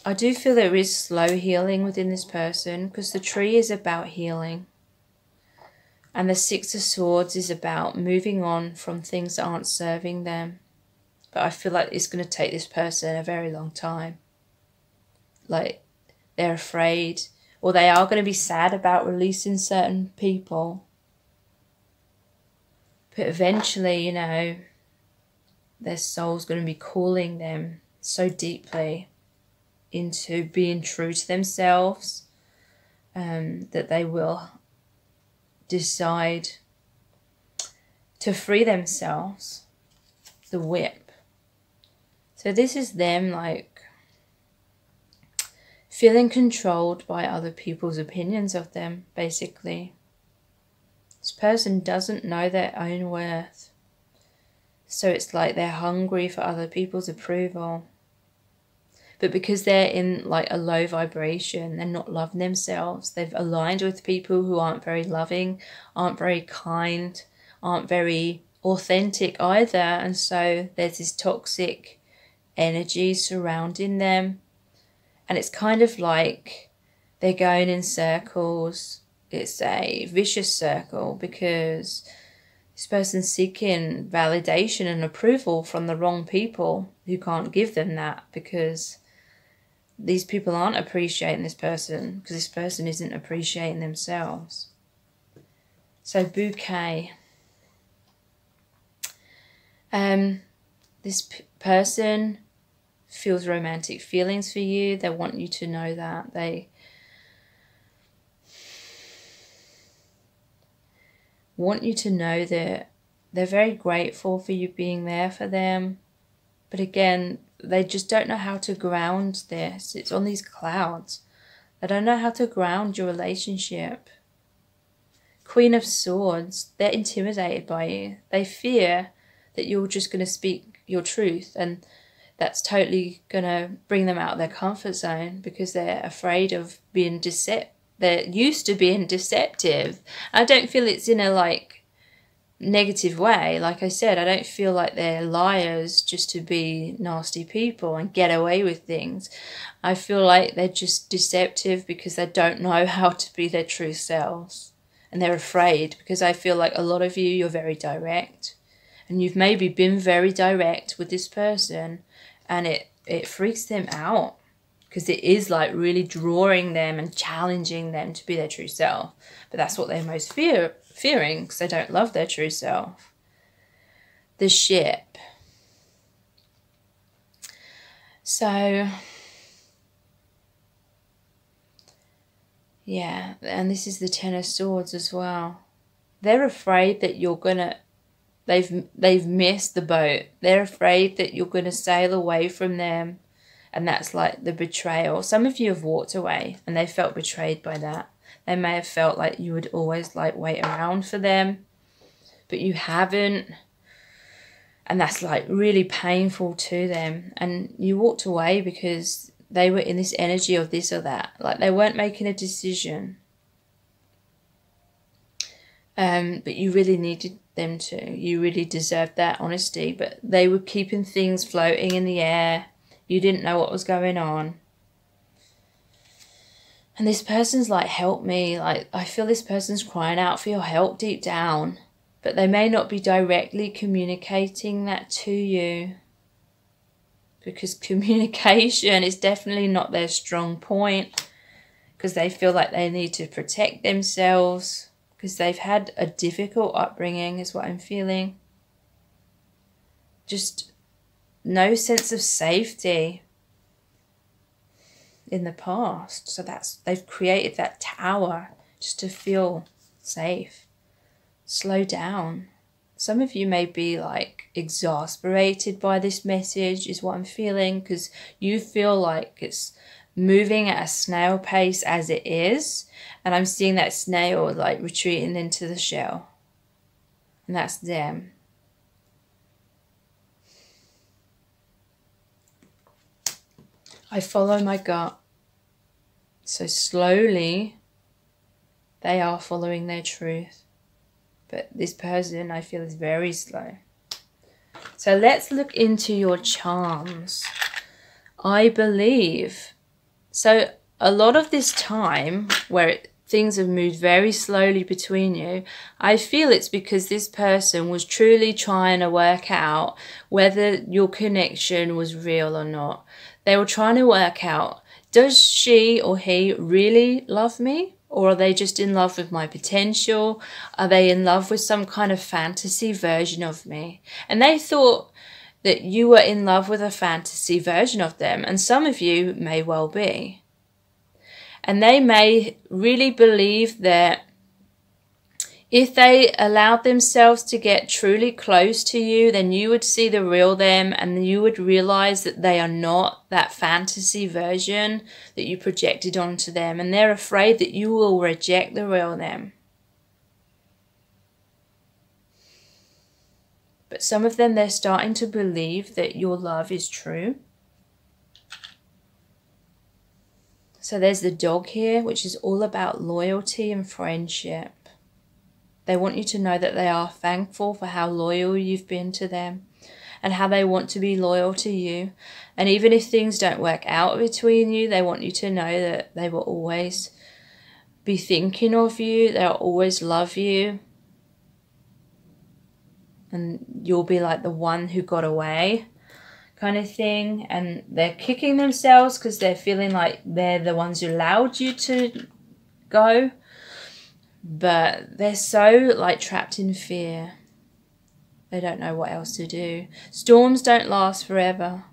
I do feel there is slow healing within this person, because the tree is about healing. And the 6 of Swords is about moving on from things that aren't serving them. But I feel like it's going to take this person a very long time. Like, they're afraid, or they are going to be sad about releasing certain people. But eventually, you know, their soul's going to be calling them so deeply into being true to themselves, that they will decide to free themselves. The Whip. So this is them like feeling controlled by other people's opinions of them, basically. This person doesn't know their own worth. So it's like they're hungry for other people's approval. But because they're in like a low vibration, they're not loving themselves. They've aligned with people who aren't very loving, aren't very kind, aren't very authentic either. And so there's this toxic energy surrounding them. And it's kind of like they're going in circles. It's a vicious circle, because this person's seeking validation and approval from the wrong people who can't give them that, because these people aren't appreciating this person because this person isn't appreciating themselves. So bouquet. This person feels romantic feelings for you. They want you to know that. They want you to know that they're very grateful for you being there for them. But again, they just don't know how to ground this. It's on these clouds. They don't know how to ground your relationship. Queen of Swords, they're intimidated by you. They fear that you're just going to speak your truth, and that's totally going to bring them out of their comfort zone because they're afraid of being they're used to being deceptive. I don't feel it's in a like negative way. Like I said, I don't feel like they're liars just to be nasty people and get away with things. I feel like they're just deceptive because they don't know how to be their true selves. And they're afraid because I feel like a lot of you, you're very direct. And you've maybe been very direct with this person, and it freaks them out because it is like really drawing them and challenging them to be their true self. But that's what they're most fearing because they don't love their true self. The Ship. So, yeah, and this is the Ten of Swords as well. They're afraid that you're gonna, they've missed the boat. They're afraid that you're gonna sail away from them, and that's like the betrayal. Some of you have walked away and they felt betrayed by that. They may have felt like you would always like wait around for them, but you haven't. And that's like really painful to them. And you walked away because they were in this energy of this or that. Like they weren't making a decision. But you really needed them to. You really deserved that honesty. But they were keeping things floating in the air. You didn't know what was going on. And this person's like, help me. Like, I feel this person's crying out for your help deep down. But they may not be directly communicating that to you. Because communication is definitely not their strong point. Because they feel like they need to protect themselves. Because they've had a difficult upbringing is what I'm feeling. Just no sense of safety in the past. So they've created that tower just to feel safe. Slow down. Some of you may be like exasperated by this message is what I'm feeling, because you feel like it's moving at a snail pace as it is, and I'm seeing that snail like retreating into the shell, and that's them. I follow my gut. So slowly they are following their truth. But this person I feel is very slow. So let's look into your charms. I believe. So a lot of this time where things have moved very slowly between you, I feel it's because this person was truly trying to work out whether your connection was real or not. They were trying to work out, does she or he really love me? Or are they just in love with my potential? Are they in love with some kind of fantasy version of me? And they thought that you were in love with a fantasy version of them. And some of you may well be. And they may really believe that if they allowed themselves to get truly close to you, then you would see the real them, and you would realize that they are not that fantasy version that you projected onto them. And they're afraid that you will reject the real them. But some of them, they're starting to believe that your love is true. So there's the dog here, which is all about loyalty and friendship. They want you to know that they are thankful for how loyal you've been to them and how they want to be loyal to you. And even if things don't work out between you, they want you to know that they will always be thinking of you. They'll always love you. And you'll be like the one who got away. kind of thing, and they're kicking themselves because they're feeling like they're the ones who allowed you to go, but they're so like trapped in fear. They don't know what else to do. Storms don't last forever.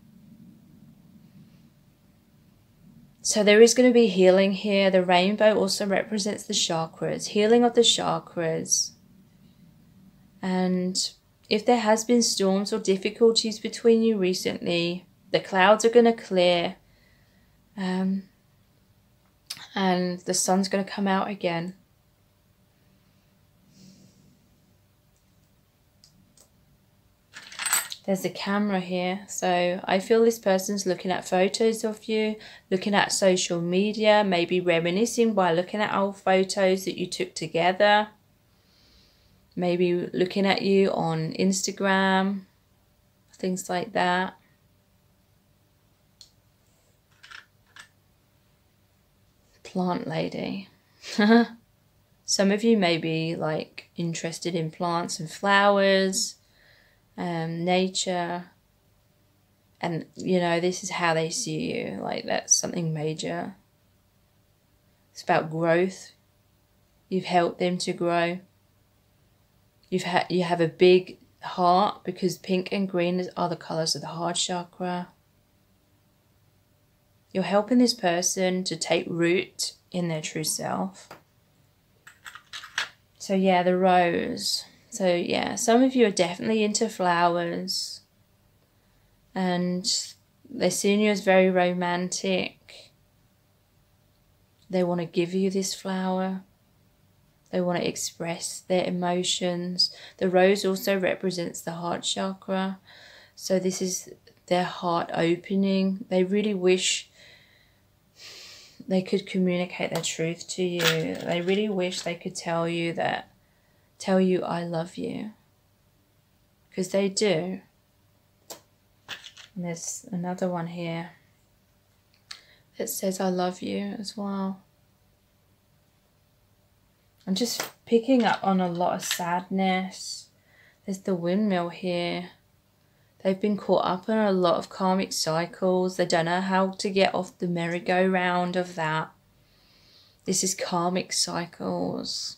So there is going to be healing here. The rainbow also represents the chakras, healing of the chakras. And if there has been storms or difficulties between you recently, the clouds are going to clear. And the sun's going to come out again. There's a camera here, so I feel this person's looking at photos of you, looking at social media, maybe reminiscing by looking at old photos that you took together, maybe looking at you on Instagram, things like that. Plant lady. Some of you may be like interested in plants and flowers. Nature, and you know, this is how they see you, like that's something major. It's about growth. You've helped them to grow. You have a big heart, because pink and green are the colors of the heart chakra. You're helping this person to take root in their true self. So yeah, the rose. So yeah, some of you are definitely into flowers, and they're seeing you as very romantic. They want to give you this flower. They want to express their emotions. The rose also represents the heart chakra. So this is their heart opening. They really wish they could communicate their truth to you. They really wish they could tell you I love you, because they do. And there's another one here that says I love you as well. I'm just picking up on a lot of sadness. There's the windmill here. They've been caught up in a lot of karmic cycles. They don't know how to get off the merry-go-round of that. This is karmic cycles.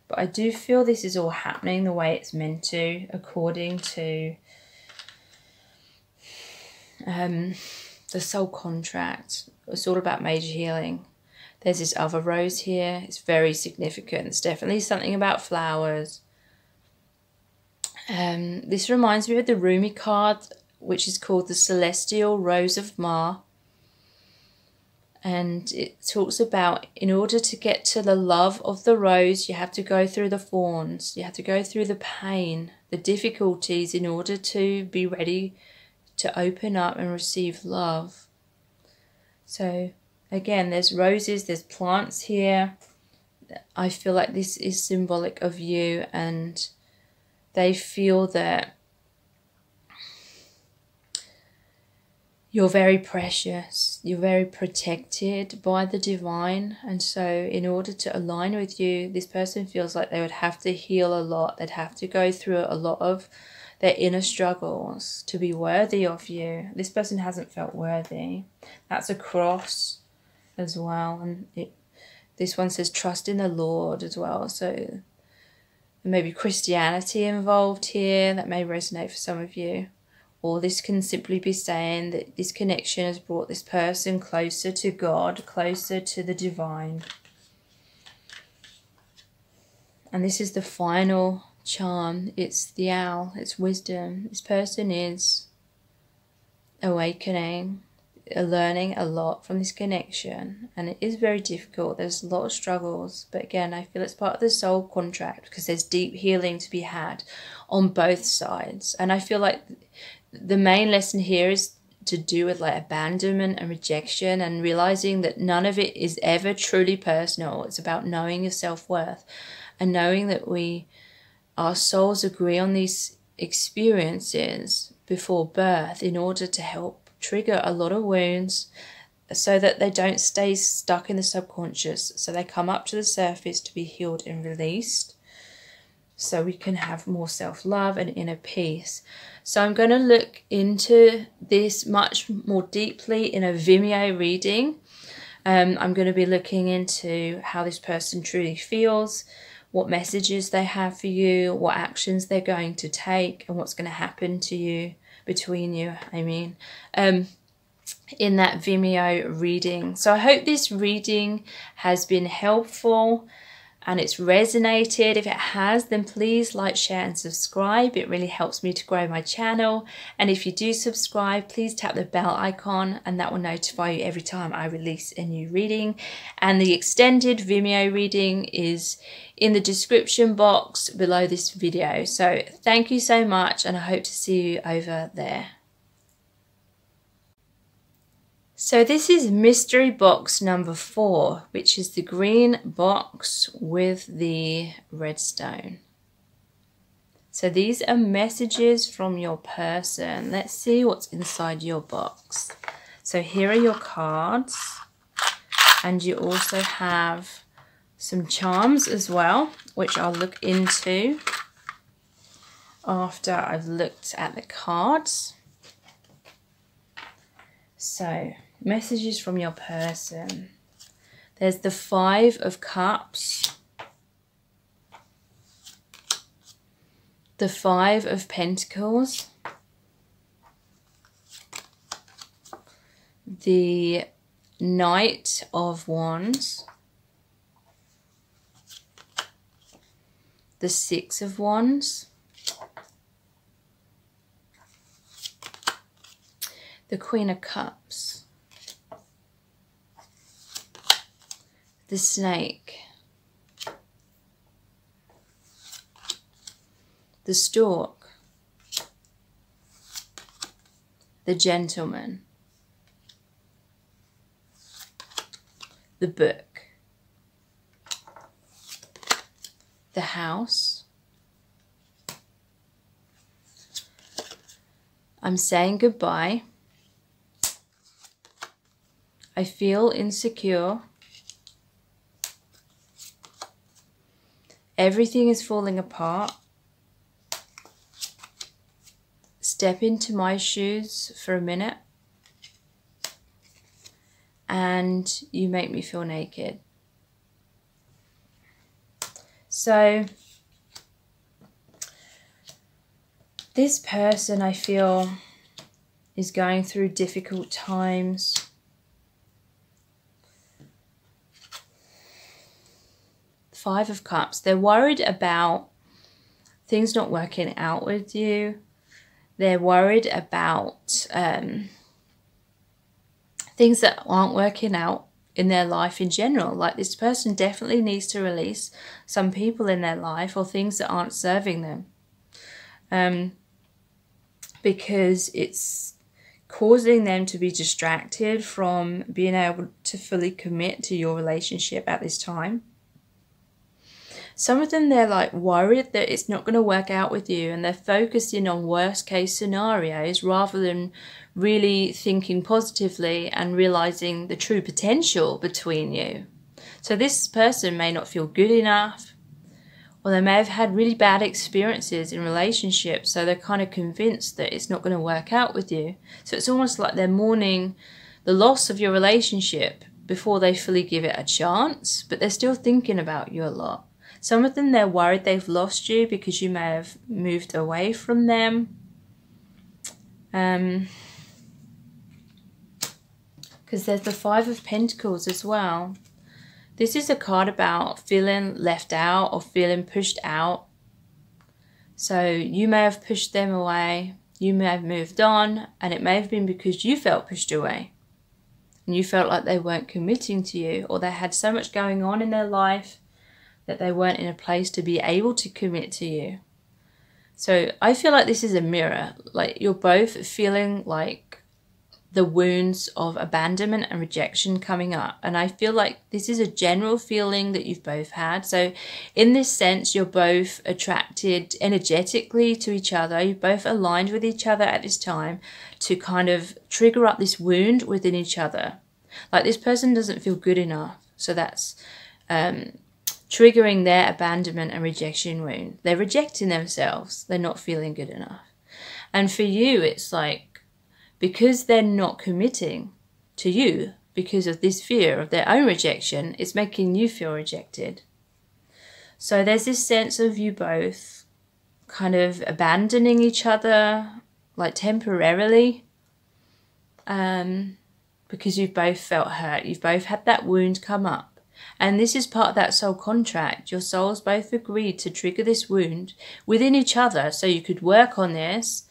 But I do feel this is all happening the way it's meant to, according to the soul contract. It's all about major healing. There's this other rose here. It's very significant. It's definitely something about flowers. This reminds me of the Rumi card, which is called the Celestial Rose of Ma. And it talks about, in order to get to the love of the rose, you have to go through the thorns. You have to go through the pain, the difficulties, in order to be ready to open up and receive love. So again, there's roses, there's plants here. I feel like this is symbolic of you, and they feel that you're very precious, you're very protected by the divine. And so in order to align with you, this person feels like they would have to heal a lot. They'd have to go through a lot of their inner struggles to be worthy of you. This person hasn't felt worthy. That's a cross as well. And this one says trust in the Lord as well. So there may be Christianity involved here. That may resonate for some of you. Or this can simply be saying that this connection has brought this person closer to God, closer to the divine. And this is the final charm. It's the owl. It's wisdom. This person is awakening, learning a lot from this connection. And it is very difficult. There's a lot of struggles. But again, I feel it's part of the soul contract, because there's deep healing to be had on both sides. And I feel like the main lesson here is to do with like abandonment and rejection, and realizing that none of it is ever truly personal. It's about knowing your self-worth and knowing that our souls agree on these experiences before birth in order to help trigger a lot of wounds, so that they don't stay stuck in the subconscious, so they come up to the surface to be healed and released. so we can have more self-love and inner peace. So I'm going to look into this much more deeply in a Vimeo reading. I'm going to be looking into how this person truly feels, what messages they have for you, what actions they're going to take, and what's going to happen to you, between you, in that Vimeo reading. So I hope this reading has been helpful and it's resonated. If it has, then please like, share and subscribe. It really helps me to grow my channel. And if you do subscribe, please tap the bell icon and that will notify you every time I release a new reading. And the extended Vimeo reading is in the description box below this video. So thank you so much, and I hope to see you over there. So this is mystery box number 4, which is the green box with the red stone. So these are messages from your person. Let's see what's inside your box. So here are your cards, and you also have some charms as well, which I'll look into after I've looked at the cards. So messages from your person. There's the 5 of Cups, the 5 of Pentacles, the Knight of Wands, the 6 of Wands, the Queen of Cups, the Snake, the Stork, the Gentleman, the Book, the House. I'm saying goodbye. I feel insecure. Everything is falling apart. Step into my shoes for a minute and you make me feel naked. So this person, I feel, is going through difficult times. Five of Cups. They're worried about things not working out with you. They're worried about things that aren't working out in their life in general. Like, this person definitely needs to release some people in their life or things that aren't serving them. Because it's causing them to be distracted from being able to fully commit to your relationship at this time. Some of them, they're like worried that it's not going to work out with you, and they're focusing on worst case scenarios rather than really thinking positively and realizing the true potential between you. So this person may not feel good enough, or they may have had really bad experiences in relationships, so they're kind of convinced that it's not going to work out with you. So it's almost like they're mourning the loss of your relationship before they fully give it a chance, but they're still thinking about you a lot. Some of them, they're worried they've lost you because you may have moved away from them. Because there's the 5 of Pentacles as well. This is a card about feeling left out or feeling pushed out. So you may have pushed them away, you may have moved on, and it may have been because you felt pushed away. And you felt like they weren't committing to you, or they had so much going on in their life that they weren't in a place to be able to commit to you. So I feel like this is a mirror. Like, you're both feeling like the wounds of abandonment and rejection coming up. And I feel like this is a general feeling that you've both had. So in this sense, you're both attracted energetically to each other. You're both aligned with each other at this time to kind of trigger up this wound within each other. Like, this person doesn't feel good enough. So that's triggering their abandonment and rejection wound. They're rejecting themselves. They're not feeling good enough. And for you, it's like, because they're not committing to you because of this fear of their own rejection, it's making you feel rejected. So there's this sense of you both kind of abandoning each other, like temporarily, because you've both felt hurt. You've both had that wound come up. And this is part of that soul contract. Your souls both agreed to trigger this wound within each other so you could work on this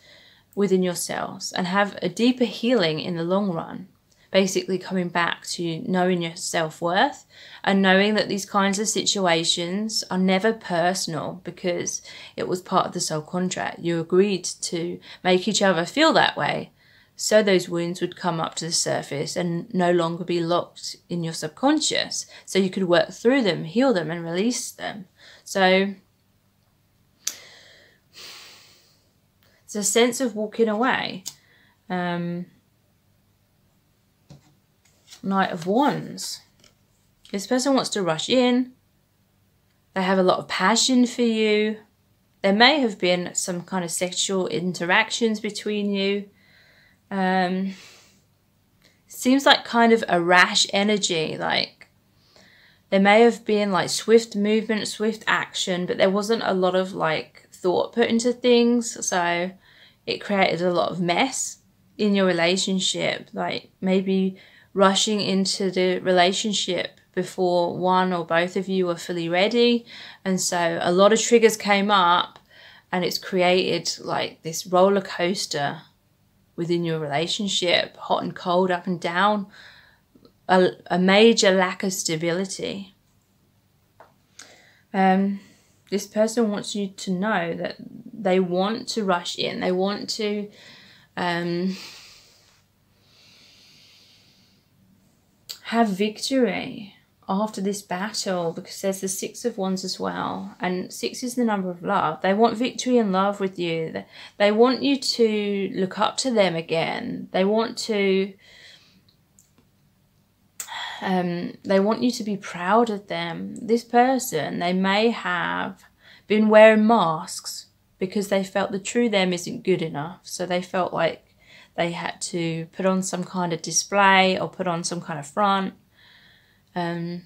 within yourselves and have a deeper healing in the long run. Basically coming back to knowing your self-worth and knowing that these kinds of situations are never personal because it was part of the soul contract. You agreed to make each other feel that way so those wounds would come up to the surface and no longer be locked in your subconscious, so you could work through them, heal them and release them. So it's a sense of walking away. Knight of Wands. This person wants to rush in. They have a lot of passion for you. There may have been some kind of sexual interactions between you. Seems like kind of a rash energy. Like there may have been like swift movement, swift action, but there wasn't a lot of like thought put into things. So it created a lot of mess in your relationship. Like maybe rushing into the relationship before one or both of you were fully ready. And so a lot of triggers came up and it's created like this roller coaster within your relationship, hot and cold, up and down, a major lack of stability. This person wants you to know that they want to rush in. They want to have victory after this battle, because there's the Six of Wands as well, and 6 is the number of love. They want victory and love with you. They want you to look up to them again. They want to you to be proud of them. This person, they may have been wearing masks because they felt the true them isn't good enough, so they felt like they had to put on some kind of display or put on some kind of front in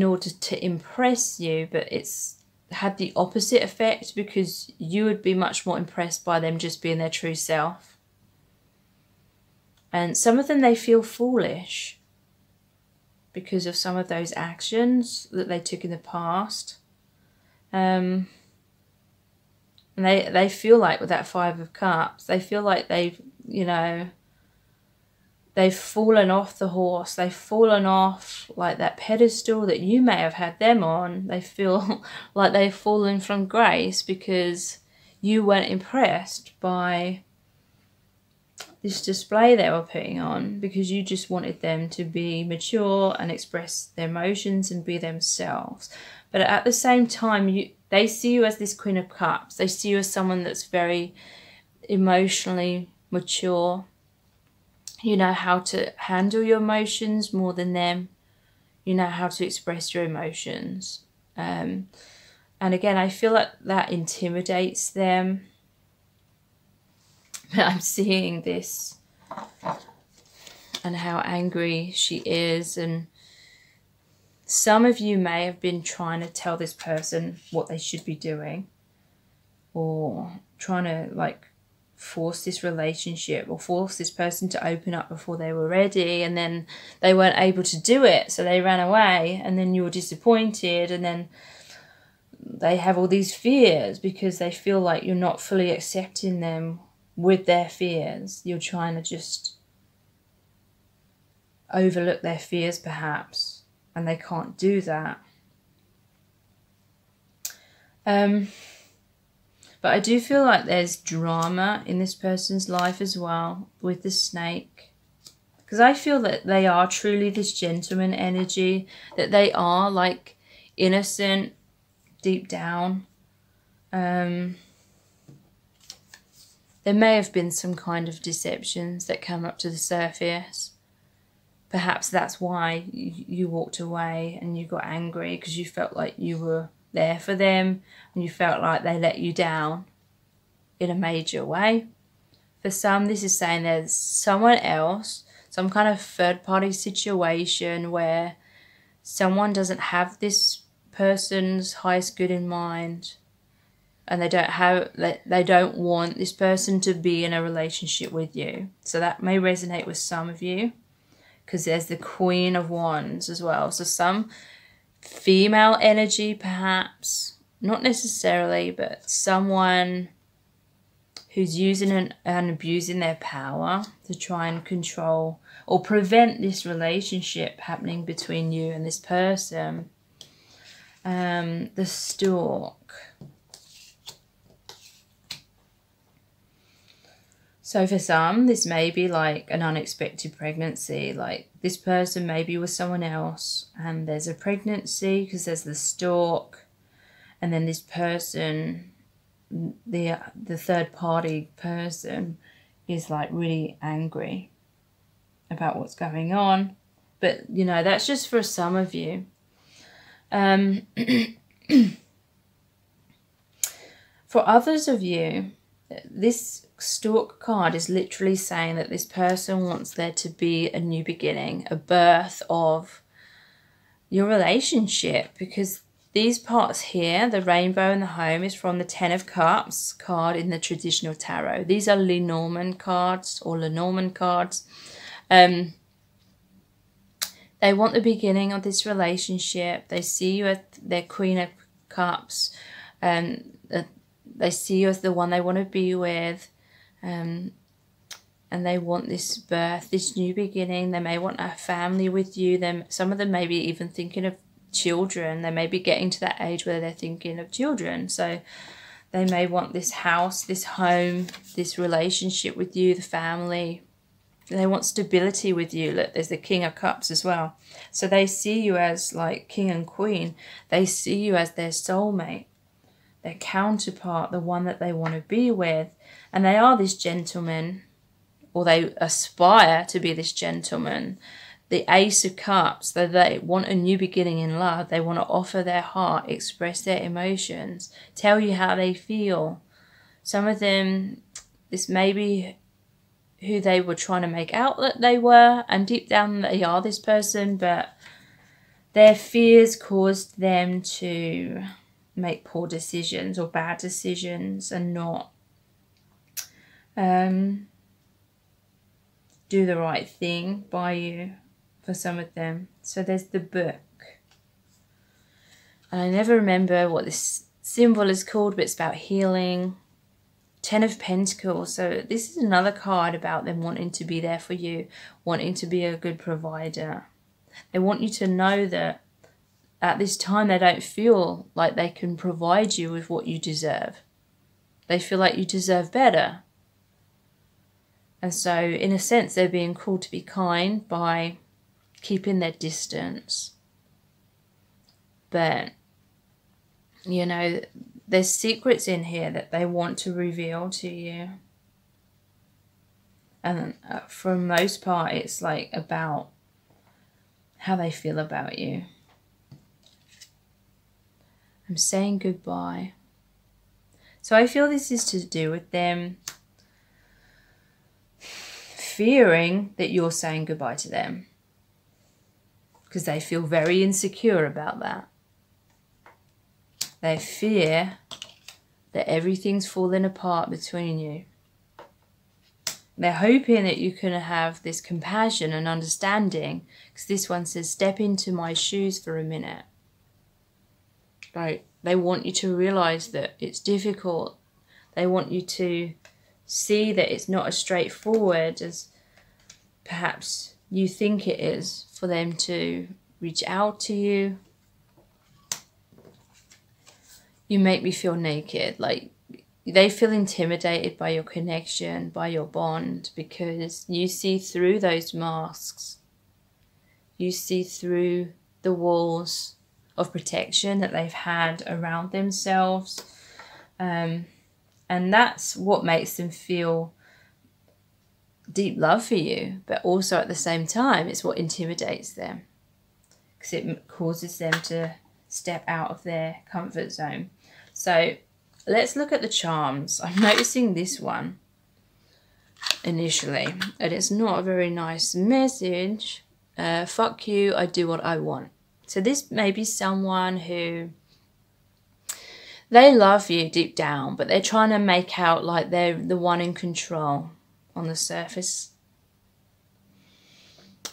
order to impress you, but it's had the opposite effect because you would be much more impressed by them just being their true self. And some of them, they feel foolish because of some of those actions that they took in the past. And they feel like with that Five of Cups, they feel like they've, you know, they've fallen off the horse. They've fallen off like that pedestal that you may have had them on. They feel like they've fallen from grace because you weren't impressed by this display they were putting on, because you just wanted them to be mature and express their emotions and be themselves. But at the same time, they see you as this Queen of Cups. They see you as someone that's very emotionally mature. You know how to handle your emotions more than them. You know how to express your emotions. And again, I feel like that intimidates them. I'm seeing this and how angry she is, and some of you may have been trying to tell this person what they should be doing, or trying to like force this relationship or force this person to open up before they were ready, and then they weren't able to do it, so they ran away, and then you were disappointed, and then they have all these fears because they feel like you're not fully accepting them with their fears. You're trying to just overlook their fears perhaps, and they can't do that. But I do feel like there's drama in this person's life as well with the Snake, because I feel that they are truly this gentleman energy, that they are like innocent deep down. There may have been some kind of deceptions that come up to the surface. Perhaps that's why you walked away and you got angry, because you felt like you were there for them and you felt like they let you down in a major way. For some, this is saying there's someone else, some kind of third-party situation where someone doesn't have this person's highest good in mind, and they don't want this person to be in a relationship with you. So that may resonate with some of you, because there's the Queen of Wands as well. So some female energy, perhaps, not necessarily, but someone who's using and abusing their power to try and control or prevent this relationship happening between you and this person. The Stork. So for some, this may be like an unexpected pregnancy. Like this person maybe with someone else and there's a pregnancy because there's the Stork. And then this person, the third party person, is like really angry about what's going on. But, you know, that's just for some of you. For others of you, this Stork card is literally saying that this person wants there to be a new beginning, a birth of your relationship, because these parts here, the rainbow and the home, is from the Ten of Cups card in the traditional tarot. These are Lenormand cards or Lenormand cards. They want the beginning of this relationship. They see you as their Queen of Cups. They see you as the one they want to be with. And they want this birth, this new beginning. They may want a family with you. Some of them may be even thinking of children. They may be getting to that age where they're thinking of children. So they may want this house, this home, this relationship with you, the family. They want stability with you. Look, there's the King of Cups as well. So they see you as like king and queen. They see you as their soulmate, their counterpart, the one that they want to be with. And they are this gentleman, or they aspire to be this gentleman. The Ace of Cups, that they want a new beginning in love. They want to offer their heart, express their emotions, tell you how they feel. Some of them, this may be who they were trying to make out that they were, and deep down they are this person, but their fears caused them to make poor decisions or bad decisions and not do the right thing by you for some of them. So there's the Book. And I never remember what this symbol is called, but it's about healing. Ten of Pentacles. So this is another card about them wanting to be there for you, wanting to be a good provider. They want you to know that at this time they don't feel like they can provide you with what you deserve. They feel like you deserve better. And so in a sense they're being called to be kind by keeping their distance. But, you know, there's secrets in here that they want to reveal to you. And for the most part, it's like about how they feel about you. I'm saying goodbye. So I feel this is to do with them fearing that you're saying goodbye to them, because they feel very insecure about that. They fear that everything's falling apart between you. They're hoping that you can have this compassion and understanding, because this one says, step into my shoes for a minute. Right? They want you to realize that it's difficult. They want you to see that it's not as straightforward as perhaps you think it is for them to reach out to you. You make me feel naked. Like, they feel intimidated by your connection, by your bond, because you see through those masks. You see through the walls of protection that they've had around themselves. And that's what makes them feel deep love for you, but also at the same time, it's what intimidates them because it causes them to step out of their comfort zone. So let's look at the charms. I'm noticing this one initially, and it's not a very nice message. Fuck you, I do what I want. So this may be someone who, they love you deep down, but they're trying to make out like they're the one in control on the surface.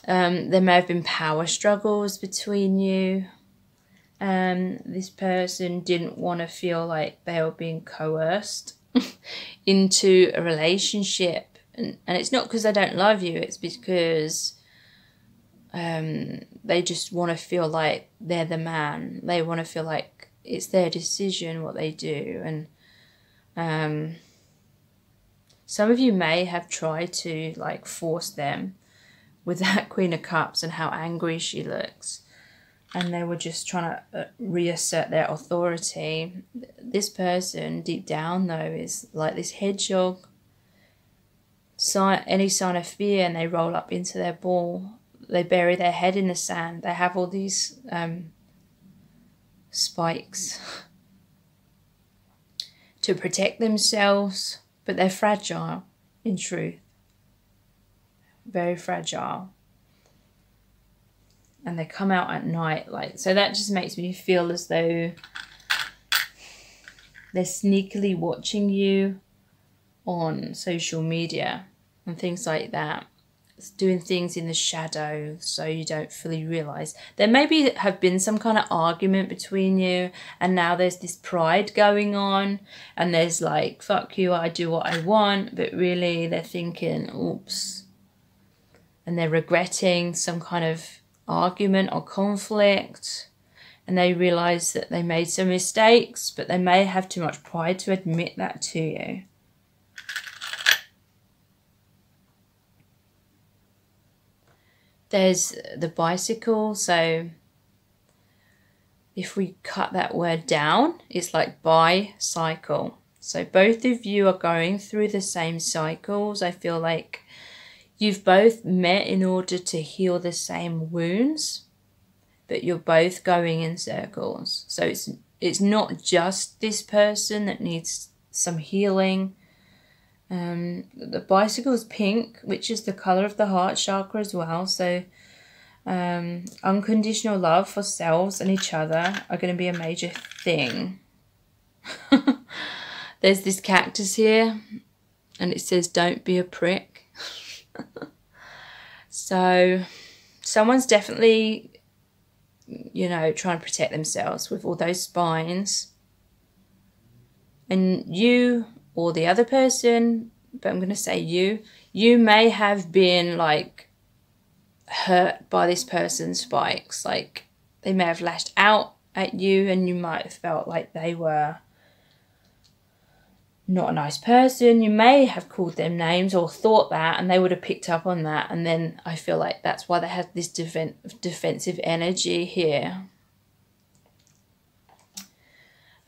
There may have been power struggles between you. This person didn't want to feel like they were being coerced into a relationship. And it's not because they don't love you, it's because they just want to feel like they're the man. They want to feel like it's their decision what they do. And some of you may have tried to like force them with that Queen of Cups and how angry she looks. And they were just trying to reassert their authority. This person, deep down though, is like this hedgehog. Any sign of fear and they roll up into their ball. They bury their head in the sand. They have all these spikes to protect themselves, but they're fragile in truth. Very fragile. And they come out at night, like, so that just makes me feel as though they're sneakily watching you on social media and things like that. It's doing things in the shadow so you don't fully realise. There maybe have been some kind of argument between you and now there's this pride going on and there's like, fuck you, I do what I want, but really they're thinking, oops. And they're regretting some kind of argument or conflict, and they realise that they made some mistakes, but they may have too much pride to admit that to you. There's the bicycle, so if we cut that word down, it's like bi-cycle. So both of you are going through the same cycles. I feel like you've both met in order to heal the same wounds, but you're both going in circles. So it's not just this person that needs some healing. The bicycle is pink, which is the colour of the heart chakra as well. So unconditional love for selves and each other are going to be a major thing. There's this cactus here, and it says, don't be a prick. So someone's definitely, you know, trying to protect themselves with all those spines. And you or the other person, but I'm going to say you may have been like hurt by this person's spikes. Like they may have lashed out at you and you might have felt like they were not a nice person. You may have called them names or thought that, and they would have picked up on that. And then I feel like that's why they have this defensive energy here.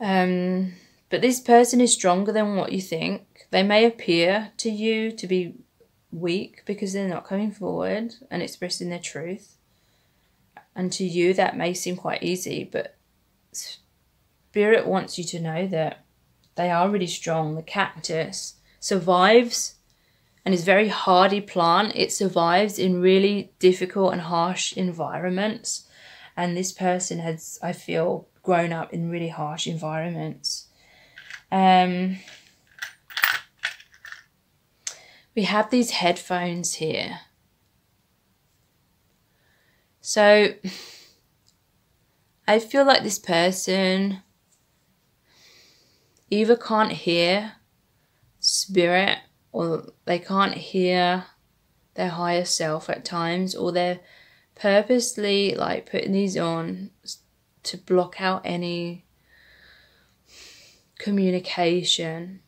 But this person is stronger than what you think. They may appear to you to be weak because they're not coming forward and expressing their truth. And to you, that may seem quite easy, but Spirit wants you to know that they are really strong. The cactus survives and is a very hardy plant. It survives in really difficult and harsh environments. And this person has, I feel, grown up in really harsh environments. We have these headphones here. So I feel like this person either can't hear spirit or they can't hear their higher self at times, or they're purposely like putting these on to block out any communication.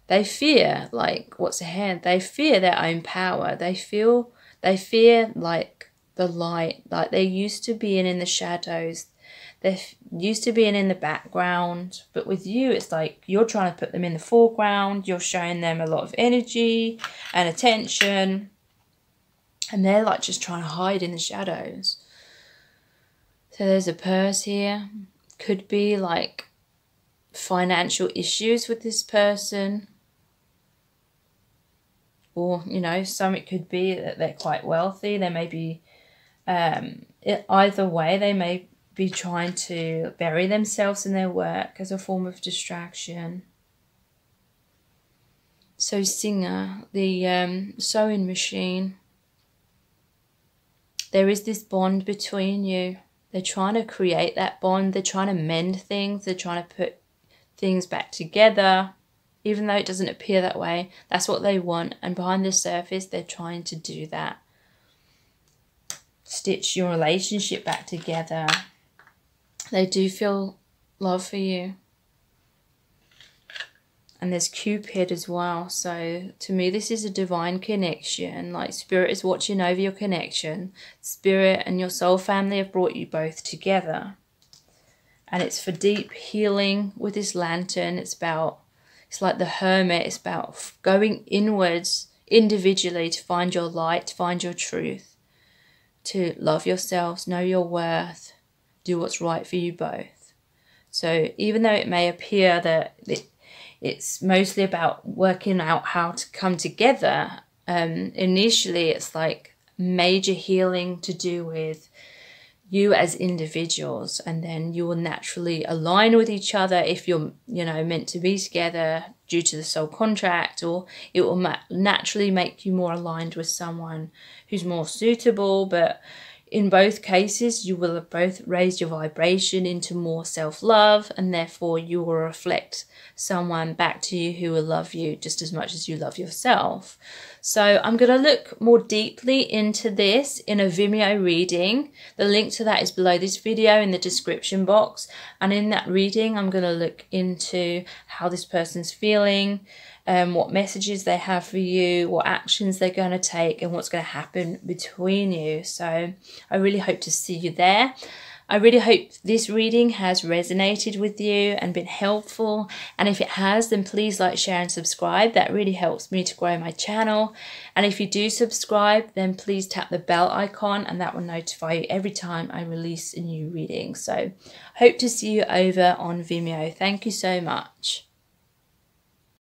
They fear like what's ahead. They fear their own power. They fear like the light, like they're used to being in the shadows. They're used to being in the background, but with you, it's like you're trying to put them in the foreground. You're showing them a lot of energy and attention, and they're like just trying to hide in the shadows. So there's a purse here. Could be like financial issues with this person. Or, you know, it could be that they're quite wealthy. They may be, either way, they may be trying to bury themselves in their work as a form of distraction. So Singer, the sewing machine. There is this bond between you. They're trying to create that bond. They're trying to mend things. They're trying to put things back together. Even though it doesn't appear that way, that's what they want. And behind the surface, they're trying to do that. Stitch your relationship back together. They do feel love for you. And there's Cupid as well. So to me, this is a divine connection. Like Spirit is watching over your connection. Spirit and your soul family have brought you both together. And it's for deep healing with this lantern. It's like the Hermit. It's about going inwards individually to find your light, to find your truth, to love yourselves, know your worth, do what's right for you both. So even though it may appear that it's mostly about working out how to come together, initially it's like major healing to do with you as individuals, and then you will naturally align with each other if you're, you know, meant to be together due to the soul contract, or it will naturally make you more aligned with someone who's more suitable. But in both cases, you will have both raised your vibration into more self-love, and therefore you will reflect someone back to you who will love you just as much as you love yourself. So I'm going to look more deeply into this in a Vimeo reading. The link to that is below this video in the description box. And in that reading, I'm going to look into how this person's feeling, what messages they have for you, what actions they're going to take, and what's going to happen between you. So I really hope to see you there. I really hope this reading has resonated with you and been helpful. And if it has, then please like, share and subscribe. That really helps me to grow my channel. And if you do subscribe, then please tap the bell icon, and that will notify you every time I release a new reading. So hope to see you over on Vimeo. Thank you so much.